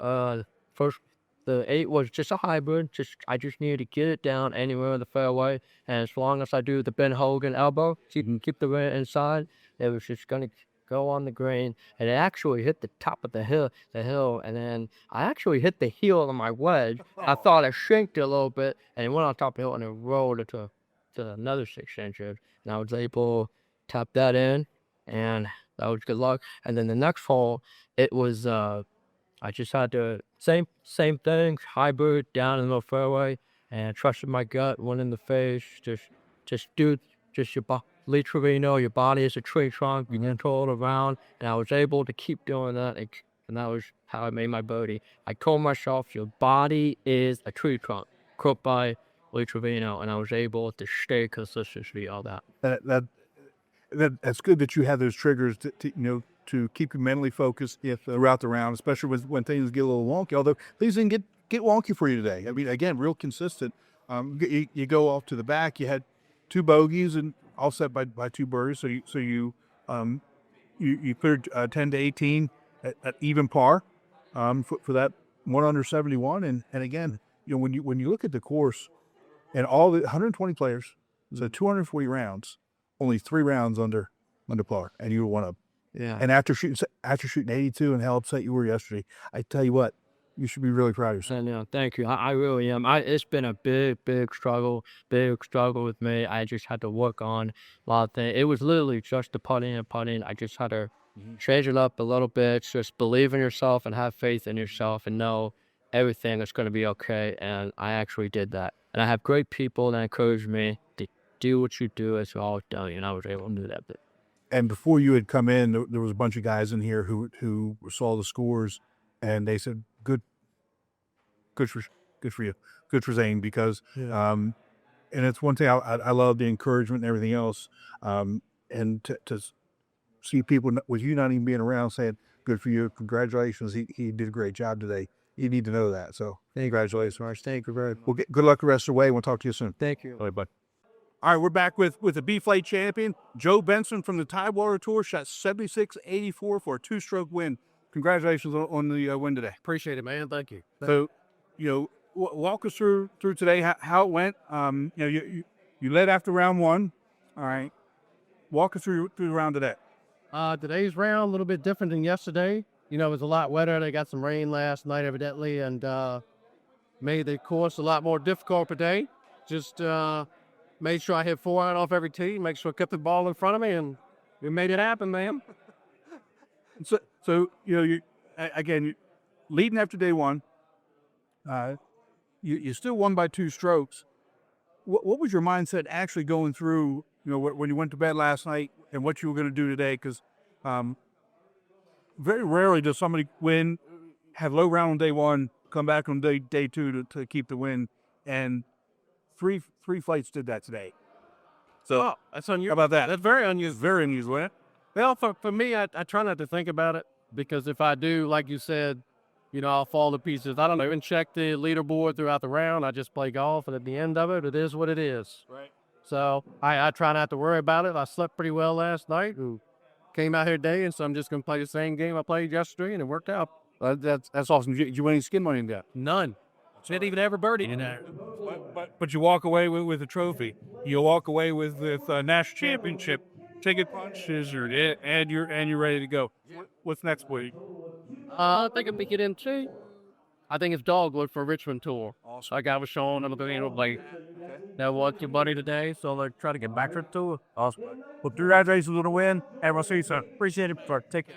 first, the 8 was just a hybrid. I just needed to get it down anywhere in the fairway, and as long as I do the Ben Hogan elbow, keep the wind inside, it was just gonna go on the green. And it actually hit the top of the hill, and then I actually hit the heel of my wedge. I thought I shanked it a little bit, and it went on top of the hill, and it rolled to another 6 inches, and I was able to tap that in, and that was good luck. And then the next hole, it was I just had to same thing, hybrid down in the fairway, and trusted my gut, went in the face, just your Lee Trevino, your body is a tree trunk, you control it around, and I was able to keep doing that and and that was how I made my birdie. I told myself, your body is a tree trunk, quote by Lee Trevino, and I was able to stay consistently all that. That's good that you have those triggers to keep you mentally focused throughout the round, especially when things get a little wonky. Although things didn't get wonky for you today. I mean, again, real consistent. You go off to the back. You had 2 bogeys and offset by 2 birdies. So you cleared 10 to 18 at even par for that 1 under 71. And again, when you look at the course and all the 120 players, so 240 rounds, only 3 rounds under par, and you were one up. Yeah. And after shooting 82 and how upset you were yesterday, I tell you what, you should be really proud of yourself. Yeah, thank you. I really am. It's been a big struggle with me. I just had to work on a lot of things. It was literally just the putting and putting. I just had to change it up a little bit. Just believe in yourself and have faith in yourself and know everything is going to be okay. And I actually did that. And I have great people that encourage me to do what you do as you always done. And I was able to do that. And before you had come in, there was a bunch of guys in here who saw the scores, and they said, "Good for you, good for Zane," because and it's one thing I love the encouragement and everything else, and to see people with you not even being around saying, "Good for you, congratulations, he did a great job today." You need to know that. So congratulations, Marsh. Thank you very much. Well, good luck the rest of the way. We'll talk to you soon. Thank you. All right, bud. All right, we're back with the B-Flight champion, Joe Benson from the Tidewater Tour, shot 76-84 for a 2-stroke win. Congratulations on the win today. Appreciate it, man. Thank you. So, walk us through today how it went. You led after round 1. All right. Walk us through the round today. Today's round a little bit different than yesterday. It was a lot wetter. They got some rain last night, evidently, and made the course a lot more difficult today. Just made sure I hit 4 iron off every tee, make sure I kept the ball in front of me, and we made it happen, man. So you again, leading after day 1, you still won by 2 strokes. What was your mindset actually going through, when you went to bed last night and what you were going to do today? Because very rarely does somebody win, have low round on day 1, come back on day 2 to keep the win, and three flights did that today. So that's unusual. How about that? That's very unusual. Very unusual, isn't it? Well, for me, I try not to think about it, because if I do, like you said, I'll fall to pieces. I don't even check the leaderboard throughout the round. I just play golf, and at the end of it, it is what it is. Right. So I try not to worry about it. I slept pretty well last night and came out here today, and so I'm just going to play the same game I played yesterday, and it worked out. That's awesome. Did you win any skin money in that? None. Didn't even ever birdie in there. But you walk away with a trophy. You walk away with national championship ticket punches, and you're ready to go. What's next for you? I think if we get into, I think it's dogwood for Richmond Tour. Awesome. Like I was showing on the video, like that was your buddy today, so they're trying to get back to the tour. Awesome. Well, congratulations on the win, and we'll see you soon. Appreciate it for taking.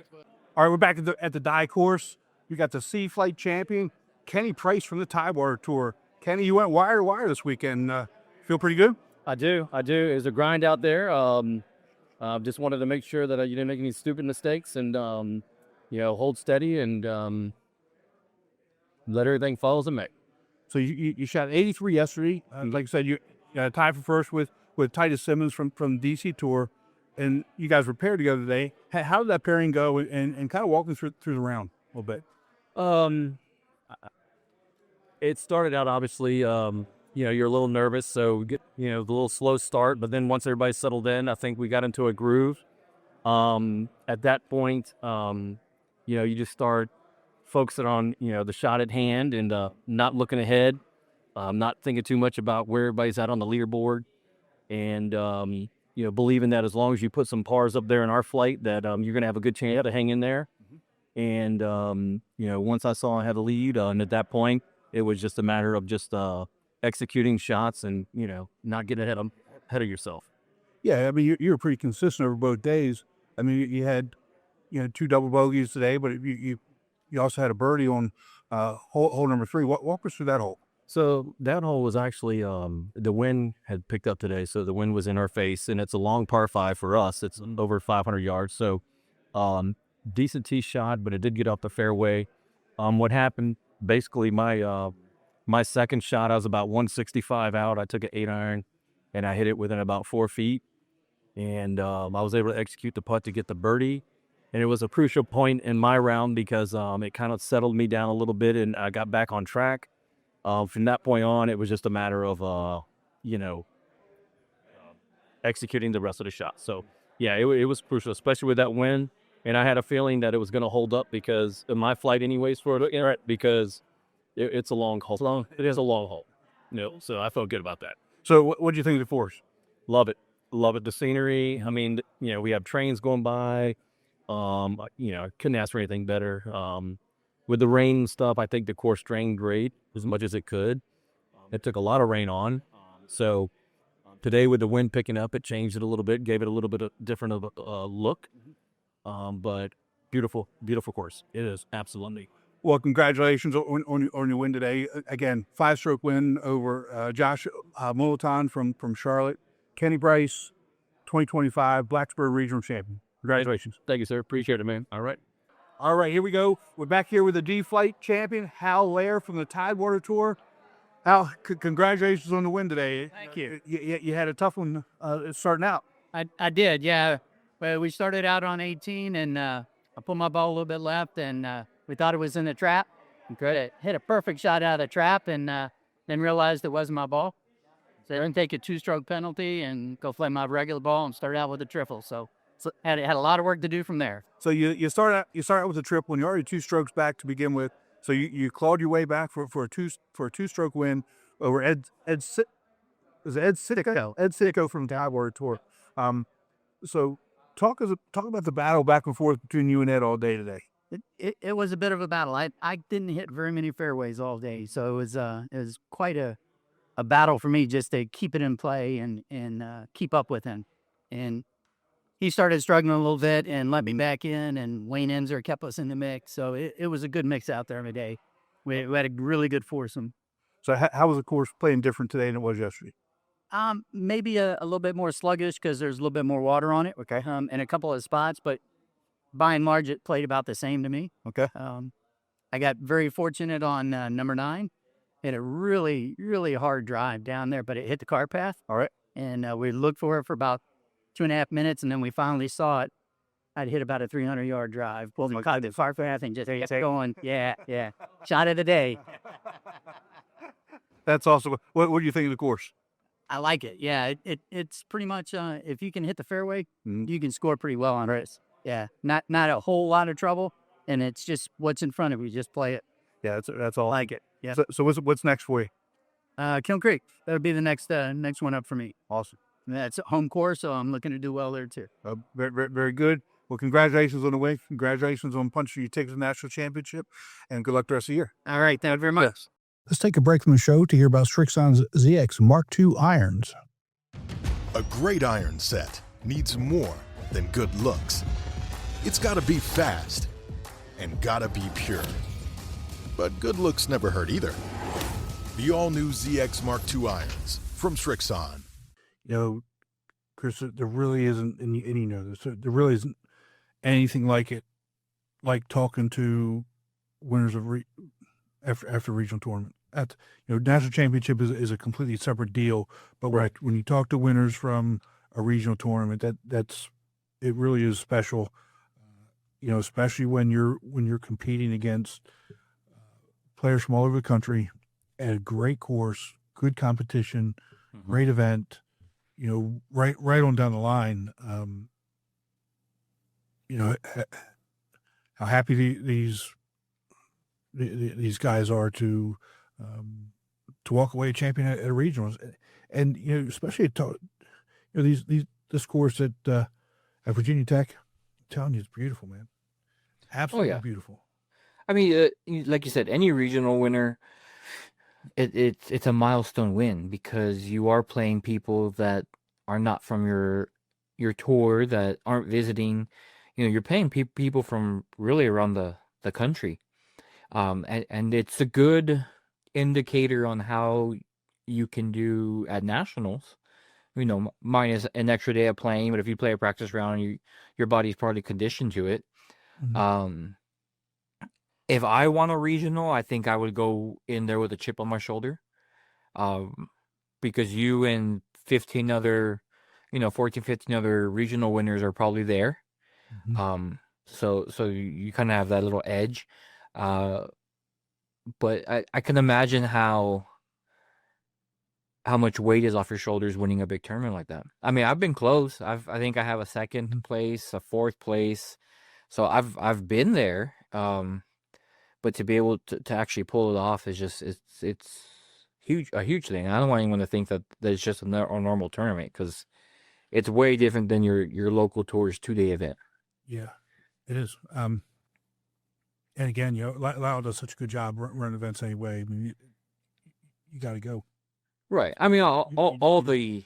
All right, we're back at the die course. We got the C-Flight champion, Kenny Price from the Tidewater Tour. Kenny, you went wire to wire this weekend. Feel pretty good? I do. It was a grind out there. Just wanted to make sure that you didn't make any stupid mistakes and, hold steady and let everything fall as it may. So you shot 83 yesterday. Like I said, you tied for first with Titus Simmons from DC Tour, and you guys were paired together today. How did that pairing go? And kind of walk me through the round a little bit. It started out obviously, you're a little nervous, so get the little slow start. But then once everybody settled in, I think we got into a groove. At that point, you just start focusing on the shot at hand and not looking ahead, not thinking too much about where everybody's at on the leaderboard, and believing that as long as you put some pars up there in our flight, that you're gonna have a good chance to hang in there. And once I saw I had a lead, and at that point, it was just a matter of just executing shots and not getting ahead of yourself. Yeah, I mean you were pretty consistent over both days. I mean you had 2 double bogeys today, but you also had a birdie on hole number 3. Walk us through that hole. So that hole was actually the wind had picked up today, so the wind was in our face, and it's a long par 5 for us. It's over 500 yards. So decent tee shot, but it did get off the fairway. What happened? Basically, my second shot, I was about 165 out. I took an 8-iron, and I hit it within about 4 feet. And I was able to execute the putt to get the birdie. And it was a crucial point in my round because it kind of settled me down a little bit, and I got back on track. From that point on, it was just a matter of, executing the rest of the shot. So, yeah, it was crucial, especially with that win. And I had a feeling that it was going to hold up because of my flight anyways for it, because it's a long haul. It is a long haul. So I felt good about that. So what do you think of the course? Love it. Love it. The scenery. I mean, we have trains going by. I couldn't ask for anything better. With the rain and stuff, I think the course drained great as much as it could. It took a lot of rain on. So today with the wind picking up, it changed it a little bit, gave it a little bit of different of a look. But beautiful, beautiful course. It is, absolutely. Well, congratulations on your win today. Again, 5-stroke win over Josh Moliton from Charlotte. Kenny Bryce, 2025 Blacksburg Regional Champion. Congratulations. Thank you, sir. Appreciate it, man. All right. All right, here we go. We're back here with the D-Flight champion, Hal Lair from the Tidewater Tour. Hal, congratulations on the win today. Thank you. You had a tough one starting out. I did, yeah. Well, we started out on 18, and I put my ball a little bit left, and we thought it was in the trap. Hit a perfect shot out of the trap, and then realized it wasn't my ball. So I didn't take a 2-stroke penalty and go play my regular ball and start out with a triple. So had a lot of work to do from there. So you start out with a triple, and you're already 2 strokes back to begin with. So you clawed your way back for a 2-stroke win over Ed Sittico from the Tidewater Tour. So talk about the battle back and forth between you and Ed all day today. It was a bit of a battle. I didn't hit very many fairways all day, so it was quite a battle for me just to keep it in play and keep up with him. And he started struggling a little bit and let me back in, and Wayne Enzer kept us in the mix. So it was a good mix out there today. We had a really good foursome. So how was the course playing different today than it was yesterday? Maybe a little bit more sluggish because there's a little bit more water on it. Okay. In a couple of spots, but by and large, it played about the same to me. Okay. I got very fortunate on number 9. Hit a really, really hard drive down there, but it hit the car path. All right. And we looked for it for about 2.5 minutes, and then we finally saw it. I'd hit about a 300-yard drive. Well, we caught the far path and just kept going. Yeah. Shot of the day. That's awesome. What do you think of the course? I like it. Yeah, it's pretty much if you can hit the fairway, you can score pretty well on it. Yeah, not a whole lot of trouble, and it's just what's in front of you. Just play it. Yeah, that's all. I like it. Yeah. So what's next for you? Kiln Creek. That'll be the next one up for me. Awesome. That's a home course, so I'm looking to do well there too. Very, very, very good. Well, congratulations on the win. Congratulations on punching your ticket to the national championship, and good luck the rest of the year. All right, thank you very much. Yes. Let's take a break from the show to hear about Strixon's ZX Mark II irons. A great iron set needs more than good looks. It's gotta be fast and gotta be pure. But good looks never hurt either. The all-new ZX Mark II irons from Strixon. Chris, there really isn't, and you know this, there really isn't anything like it, like talking to winners of after regional tournament. National championship is a completely separate deal, but right. When you talk to winners from a regional tournament, it really is special. Especially when you're competing against players from all over the country at a great course, good competition, great event. Right on down the line. How happy these guys are to walk away a champion at a regional, and especially this course at Virginia Tech. I'm telling you, it's beautiful, man. Absolutely beautiful. I mean, like you said, any regional winner, it's a milestone win because you are playing people that are not from your tour, that aren't visiting. You're playing people from really around the country, and it's a good indicator on how you can do at nationals. Minus an extra day of playing, but if you play a practice round, your body's probably conditioned to it. Um, if I won a regional, I think I would go in there with a chip on my shoulder. Because you and 15 other, 14, 15 other regional winners are probably there. So you kind of have that little edge. But I can imagine how much weight is off your shoulders winning a big tournament like that. I mean, I've been close. I think I have a second place, a fourth place. So I've been there. But to be able to actually pull it off is just it's huge, a huge thing. I don't want anyone to think that it's just a normal tournament, because it's way different than your local tour's 2-day event. Yeah, it is. And again, Lyle does such a good job running events anyway. I mean, you got to go. Right. I mean, all the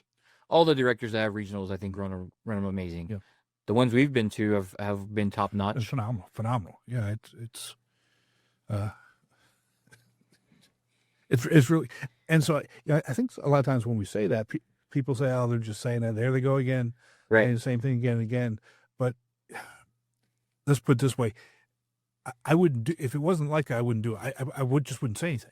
directors that have regionals, I think, run them amazing. Yeah. The ones we've been to have been top notch. It's phenomenal. Yeah, it's really, and so I think a lot of times when we say that, people say, "Oh, they're just saying that." There they go again, right? Saying the same thing again and again. But let's put it this way: I wouldn't do, if it wasn't like that, I wouldn't do it. I wouldn't say anything.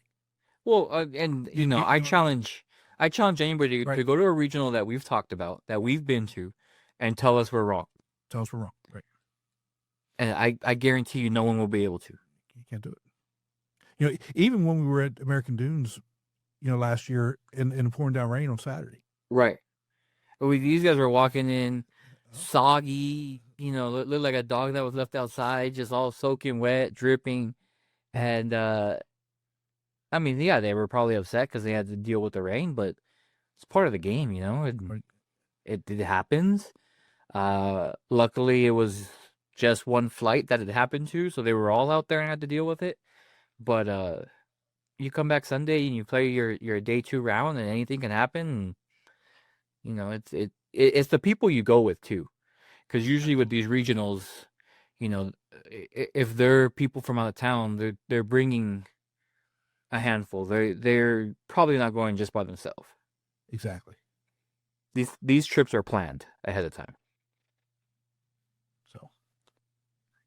Well, and I challenge anybody to go to a regional that we've talked about, that we've been to, and tell us we're wrong. Tell us we're wrong, right? And I guarantee you, no one will be able to. You can't do it. Even when we were at American Dunes, last year in pouring down rain on Saturday. Right. These guys were walking in soggy, looked like a dog that was left outside, just all soaking wet, dripping. And, I mean, yeah, they were probably upset because they had to deal with the rain, but it's part of the game, It happens. Luckily, it was just one flight that it happened to, so they were all out there and had to deal with it. But you come back Sunday and you play your day 2 round, and anything can happen. And, it's the people you go with too, because usually with these regionals, if they're people from out of town, they're bringing a handful. They're probably not going just by themselves. Exactly. These trips are planned ahead of time. So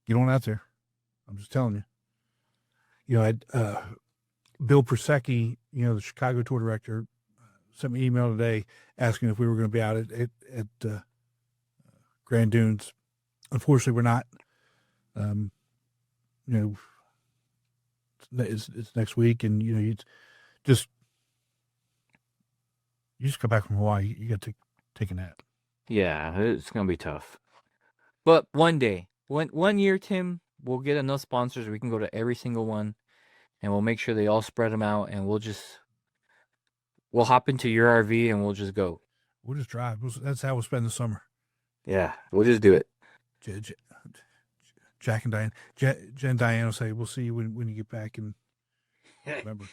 get on out there. I'm just telling you. Bill Persecki, the Chicago tour director, sent me an email today asking if we were going to be out at Grand Dunes. Unfortunately, we're not. It's next week, and you just come back from Hawaii. You got to take a nap. Yeah, it's gonna be tough. But one day, one year, Tim, we'll get enough sponsors. We can go to every single one, and we'll make sure they all spread them out, and we'll hop into your RV and we'll just go. We'll just drive. That's how we'll spend the summer. Yeah, we'll just do it. Jack and Diane, Jen and Diane will say, "We'll see you when you get back in November."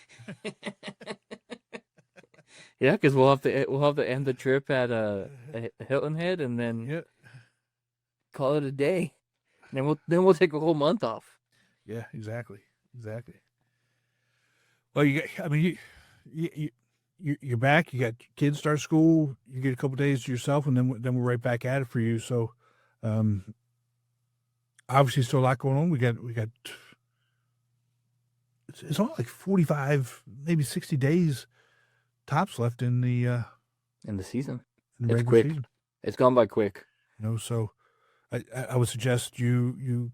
Yeah, because we'll have to end the trip at Hilton Head and then call it a day. And then we'll take a whole month off. Yeah, exactly. Well, you're back. You got kids start school. You get a couple days to yourself, and then we're right back at it for you. So, obviously, still a lot going on. We got. It's only like 45, maybe 60 days tops left in the season. It's quick. Season. It's gone by quick. So I would suggest you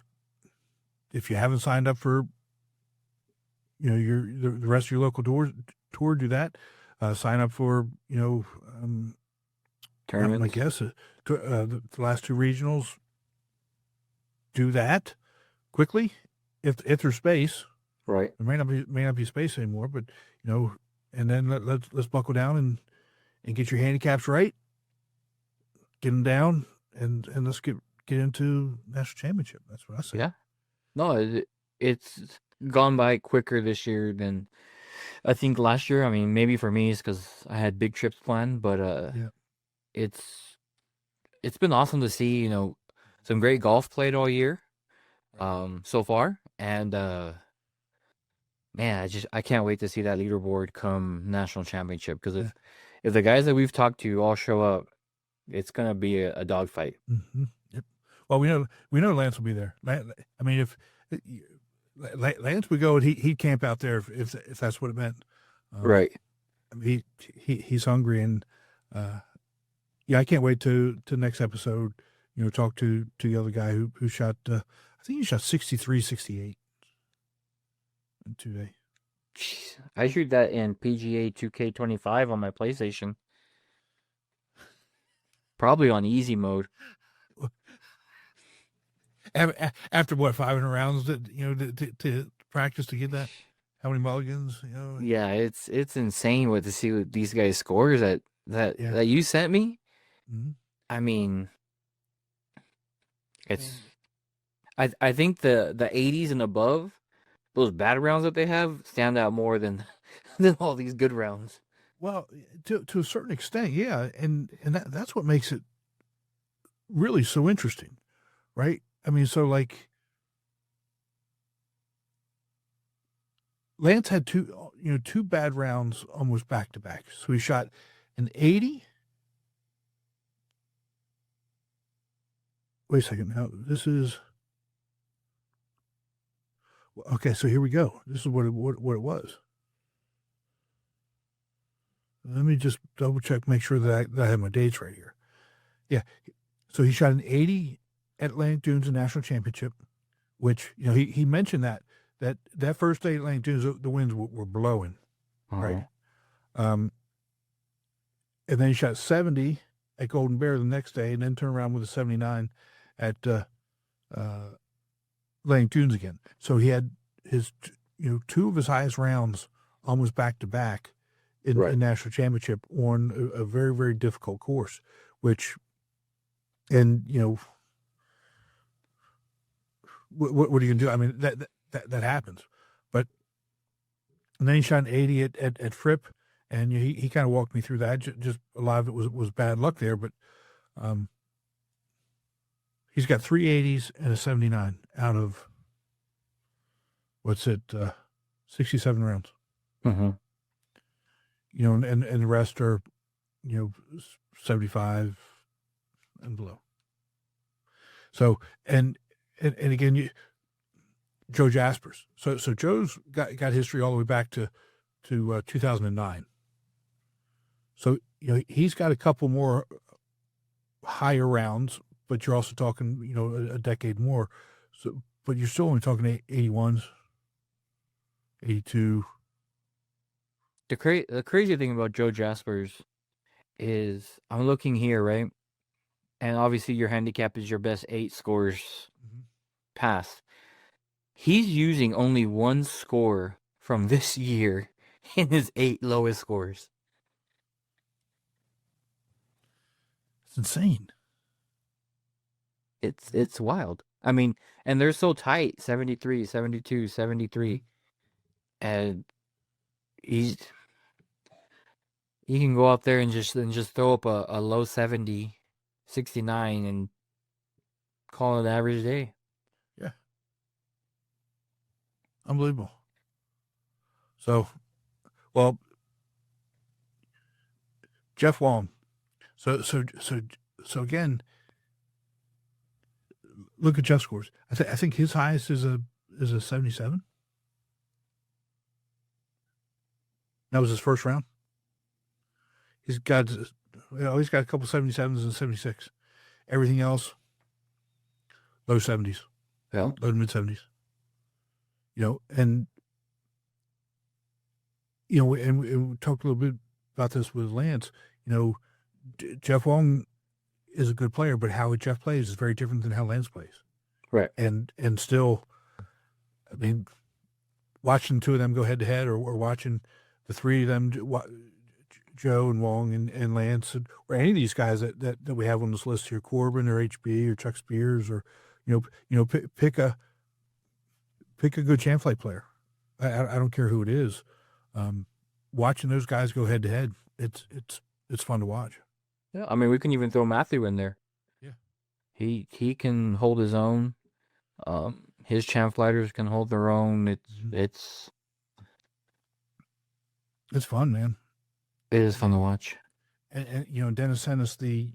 if you haven't signed up for the rest of your local tour, do that. Sign up for tournaments. I guess the last 2 regionals. Do that quickly if there's space. Right. There may not be space anymore, but and then let's buckle down and get your handicaps right. Get them down and let's get into national championship. That's what I say. Yeah. No, it's gone by quicker this year than I think last year. I mean, maybe for me it's because I had big trips planned, but it's been awesome to see some great golf played all year, so far, and man, I can't wait to see that leaderboard come national championship, because if the guys that we've talked to all show up, it's gonna be a dogfight. Mm-hmm. Yep. Well, we know Lance will be there. I mean, if Lance would go and he'd camp out there if that's what it meant. Right. I mean, he's hungry, and I can't wait to next episode. Talk to the other guy who shot. I think he shot 63, 68 in 2 days. Jeez, I shoot that in PGA 2K25 on my PlayStation. Probably on easy mode. After what, 500 rounds to practice to get that? How many mulligans? Yeah, it's insane to see what these guys scores that you sent me. Mm-hmm. I mean, it's I think the 80s and above, those bad rounds that they have stand out more than all these good rounds. Well, to a certain extent, yeah, and that's what makes it really so interesting, right? I mean, so like Lance had two bad rounds almost back to back. So he shot an 80. Wait a second. Now this is okay. So here we go. This is what it was. Let me just double check, make sure that I have my dates right here. Yeah. So he shot an 80 at Atlantic Dunes, the national championship, which, he mentioned that first day at Atlantic Dunes, the winds were blowing. Right. And then he shot 70 at Golden Bear the next day, and then turned around with a 79 at Atlantic Dunes again. So he had his, two of his highest rounds almost back to back in national championship on a very, very difficult course, which, and what are you gonna do? I mean, that happens, but and then he shot an 80 at Fripp, and he kind of walked me through that. Just a lot of it was bad luck there, but he's got 3 80s and a 79 out of 67 rounds. Mm-hmm. And the rest are, 75 and below. So, and again, Joe Jaspers. So Joe's got history all the way back to 2009. So, he's got a couple more higher rounds, but you're also talking, a decade more. So, but you're still only talking 81s, 82. The crazy thing about Joe Jaspers is I'm looking here, right? And obviously your handicap is your best 8 scores past. He's using only 1 score from this year in his 8 lowest scores. It's insane. It's wild. I mean, and they're so tight, 73, 72, 73. And he can go out there and just throw up a low 70, 69 and call it an average day. Yeah. Unbelievable. So, well, Jeff Wong. So again, look at Jeff's scores. I think his highest is a 77. That was his first round. He's got a couple 77s and 76. Everything else, low 70s. Yeah. Low to mid 70s. And we talked a little bit about this with Lance. Jeff Wong is a good player, but how Jeff plays is very different than how Lance plays. Right. And still, I mean, watching 2 of them go head to head, or watching the 3 of them, Joe and Wong and Lance, or any of these guys that we have on this list here, Corbin or HB or Chuck Spears, or pick a good champ flight player. I don't care who it is. Watching those guys go head to head, it's fun to watch. Yeah, I mean, we can even throw Matthew in there. Yeah, he can hold his own. His champ fighters can hold their own. It's fun, man. It is fun to watch. And Dennis sent us the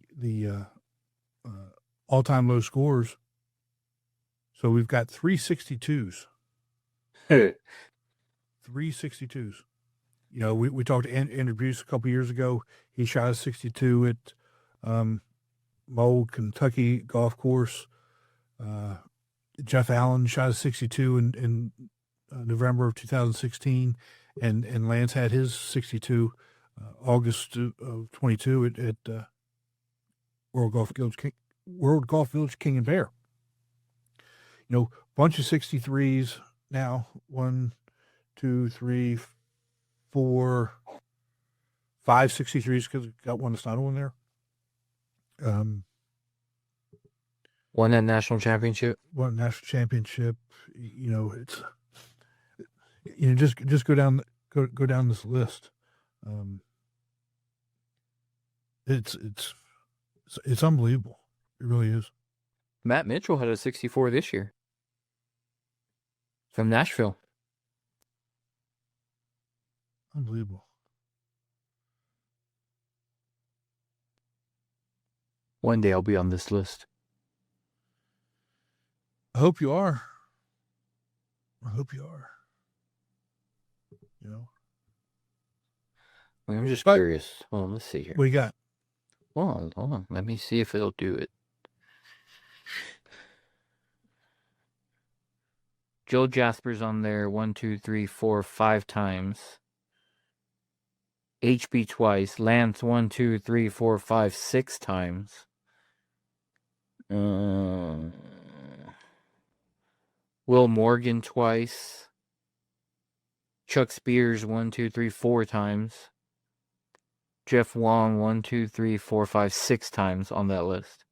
all-time low scores So we've got 362s. 362s. You know, we talked to Andrew Bruce a couple years ago. He shot a 62 at my old Kentucky golf course. Jeff Allen shot a 62 in November of 2016, and Lance had his 62 August of 22 at World Golf Village King and Bear. You know, bunch of 63s now. 1, 2, 3, 4, 5 63s because we got one that's not on there. Won that national championship. Won national championship. You know, it's just go down this list. It's unbelievable. It really is. Matt Mitchell had a 64 this year from Nashville. Unbelievable. One day I'll be on this list. I hope you are. I hope you are. You know. I'm just curious. Hold on, let's see here. What you got? Hold on. Let me see if it'll do it. Joe Jasper's on there 1, 2, 3, 4, 5 times. HB twice. Lance 1, 2, 3, 4, 5, 6 times. Will Morgan twice. Chuck Spears 1, 2, 3, 4 times. Jeff Wong 1, 2, 3, 4, 5, 6 times on that list.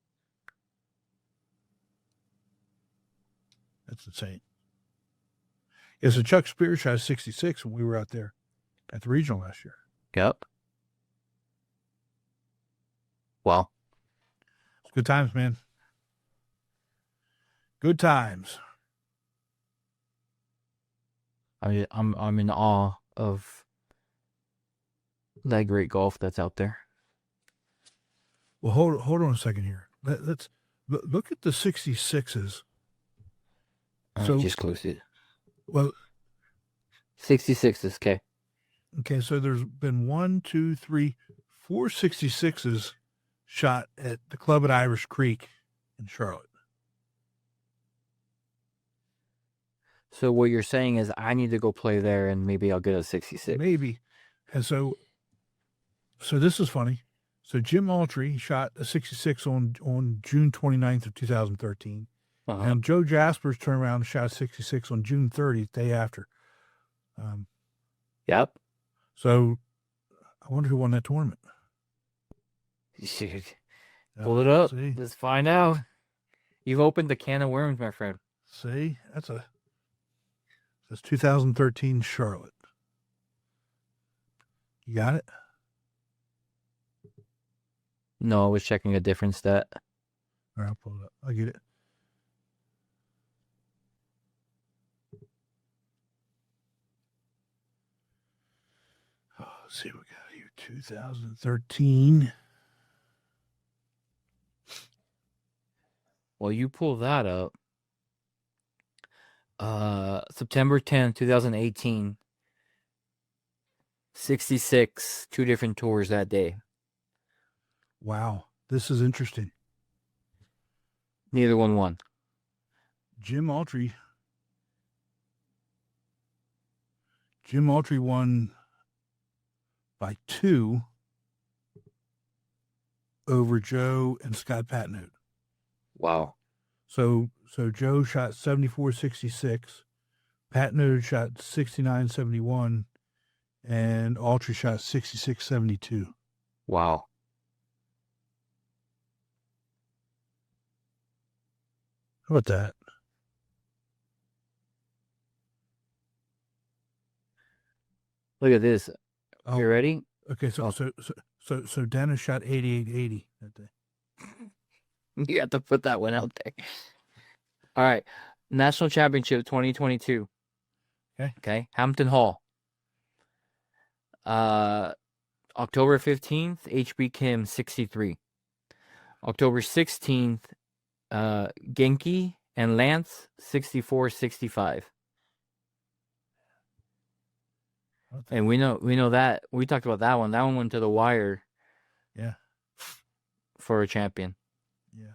That's insane. Yeah, so Chuck Spears shot 66 when we were out there at the regional last year. Yep. Wow. It's good times, man. Good times. I'm in awe of that great golf that's out there. Well, hold on a second here. Let's look at the 66s. I So just closed it. well, 66s, okay. okay. So there's been 1, 2, 3, 4 66s shot at the club at Irish Creek in Charlotte. So what you're saying is I need to go play there and maybe I'll get a 66. Maybe. And so this is funny. So Jim Autry shot a 66 on June 29th of 2013. Uh-huh. And Joe Jaspers turned around and shot a 66 on June 30th, day after. Yep. So I wonder who won that tournament. Pull it up. See? Let's find out. You've opened the can of worms, my friend. See, that's 2013 Charlotte. You got it? No, I was checking a different stat. All right, I'll pull it up. I'll get it. Oh, let's see what we got here. 2013. Well, you pull that up. September 10th, 2018. 66, 2 different tours that day. Wow, this is interesting. Neither one won. Jim Autry won by 2 over Joe and Scott Patnode. Wow. So Joe shot 74-66, Patnode shot 69-71, and Autry shot 66-72. Wow. How about that? Look at this. Oh, You ready? okay, so Dennis shot 88-80 that day. You have to put that one out there. All right. National Championship 2022. Okay. Hampton Hall. October 15th, HB Kim 63. October 16th, Genki and Lance 64-65. And we know that we talked about that one. That one went to the wire. Yeah. For a champion. Yeah.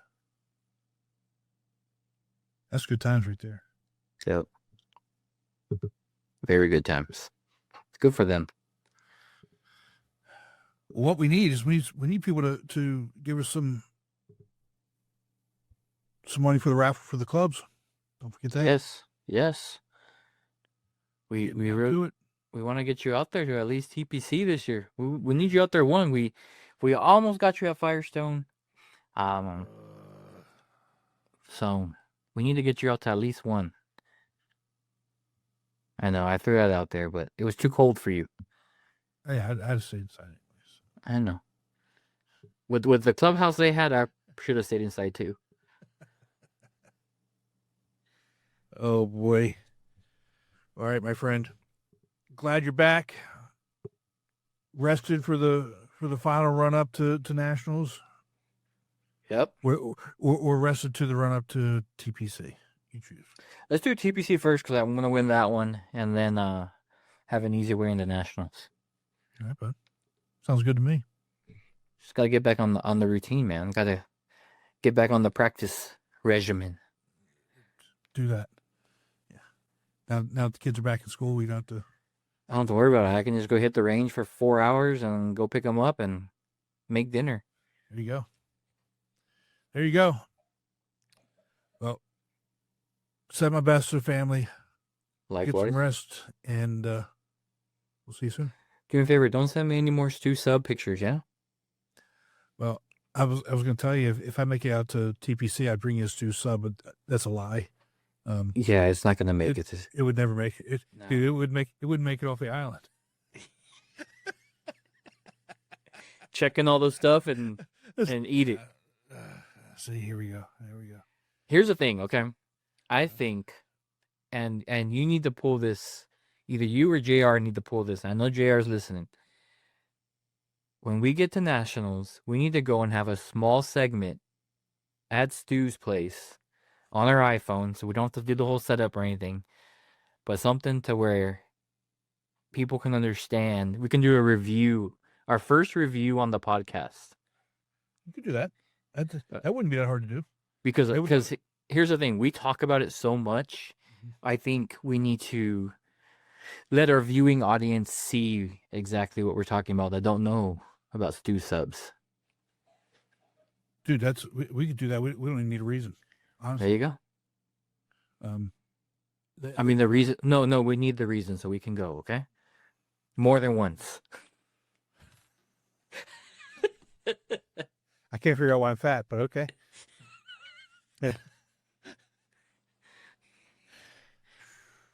That's good times right there. Yep. Very good times. It's good for them. What we need is we need people to give us some money for the raffle for the clubs. Don't forget that. Yes. We do it. We want to get you out there to at least TPC this year. We need you out there. We almost got you at Firestone. So we need to get you out to at least one. I know I threw that out there, but it was too cold for you. Yeah, I'd stay inside anyways. I know. With the clubhouse they had, I should have stayed inside too. Oh boy. All right, my friend. Glad you're back. Rested for the final run up to nationals. Yep. We're rested to the run up to TPC. You choose. Let's do TPC first because I'm gonna win that one, and then have an easy way into nationals. All right, bud. Sounds good to me. Just gotta get back on the routine, man. Gotta get back on the practice regimen. Do that. Yeah. Now the kids are back in school. We don't have to. I don't have to worry about it. I can just go hit the range for 4 hours and go pick them up and make dinner. There you go. There you go. Well, send my best to the family. Likewise. Get some rest, and we'll see you soon. Do me a favor. Don't send me any more Stu Sub pictures, yeah? Well, I was going to tell you if I make it out to TPC, I'd bring you a Stu Sub, but that's a lie. Yeah, it's not going to make it. It would never make it. No. Dude, it wouldn't make it off the island. Checking all those stuff and eat it. See, here we go. Here's the thing, okay? I think, and you need to pull this. Either you or JR need to pull this. I know JR is listening. When we get to nationals, we need to go and have a small segment at Stu's place on our iPhone, so we don't have to do the whole setup or anything, but something to where people can understand. We can do a review, our first review on the podcast. You could do that. That wouldn't be that hard to do. Because here's the thing, we talk about it so much. I think we need to let our viewing audience see exactly what we're talking about that don't know about Stu Subs. Dude, we could do that. We don't even need a reason. Honestly. There you go. I mean, the reason. No, we need the reason so we can go. Okay, more than once. I can't figure out why I'm fat, but okay.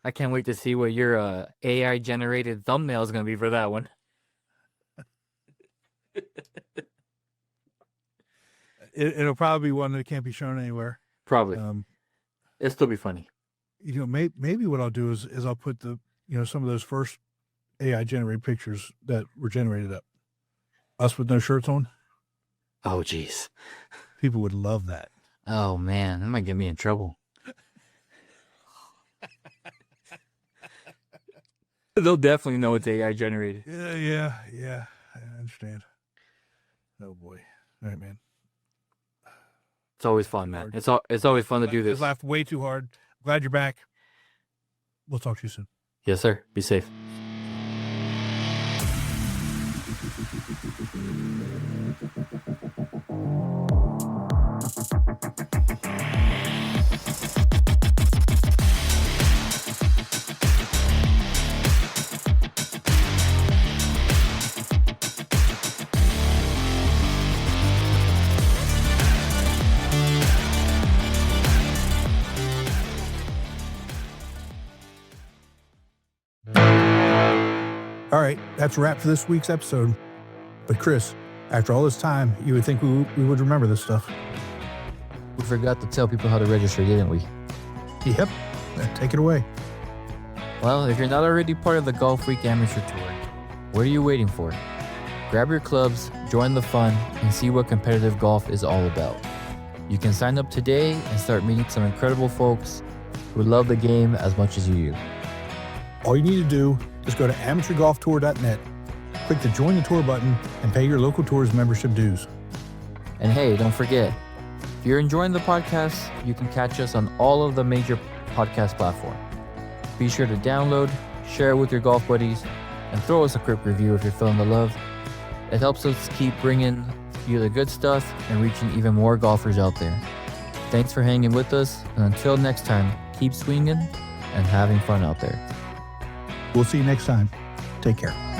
I can't wait to see what your AI generated thumbnail is going to be for that one. It'll probably be one that can't be shown anywhere. Probably. It'll still be funny. Maybe what I'll do is I'll put some of those first AI generated pictures that were generated up. Us with no shirts on. Oh, jeez. People would love that. Oh, man. That might get me in trouble. They'll definitely know it's AI generated. Yeah. I understand. Oh, boy. All right, man. It's always fun, man. It's always fun to do this. I laughed way too hard. Glad you're back. We'll talk to you soon. Yes, sir. Be safe. All right, that's a wrap for this week's episode. But Chris, after all this time, you would think we would remember this stuff. We forgot to tell people how to register, didn't we? Yep. Take it away. Well, if you're not already part of the Golfweek Amateur Tour, what are you waiting for? Grab your clubs, join the fun, and see what competitive golf is all about. You can sign up today and start meeting some incredible folks who love the game as much as you do. All you need to do is go to amateurgolftour.net, click the Join the Tour button, and pay your local tour's membership dues. And hey, don't forget, if you're enjoying the podcast, you can catch us on all of the major podcast platforms. Be sure to download, share it with your golf buddies, and throw us a quick review if you're feeling the love. It helps us keep bringing you the good stuff and reaching even more golfers out there. Thanks for hanging with us, and until next time, keep swinging and having fun out there. We'll see you next time. Take care.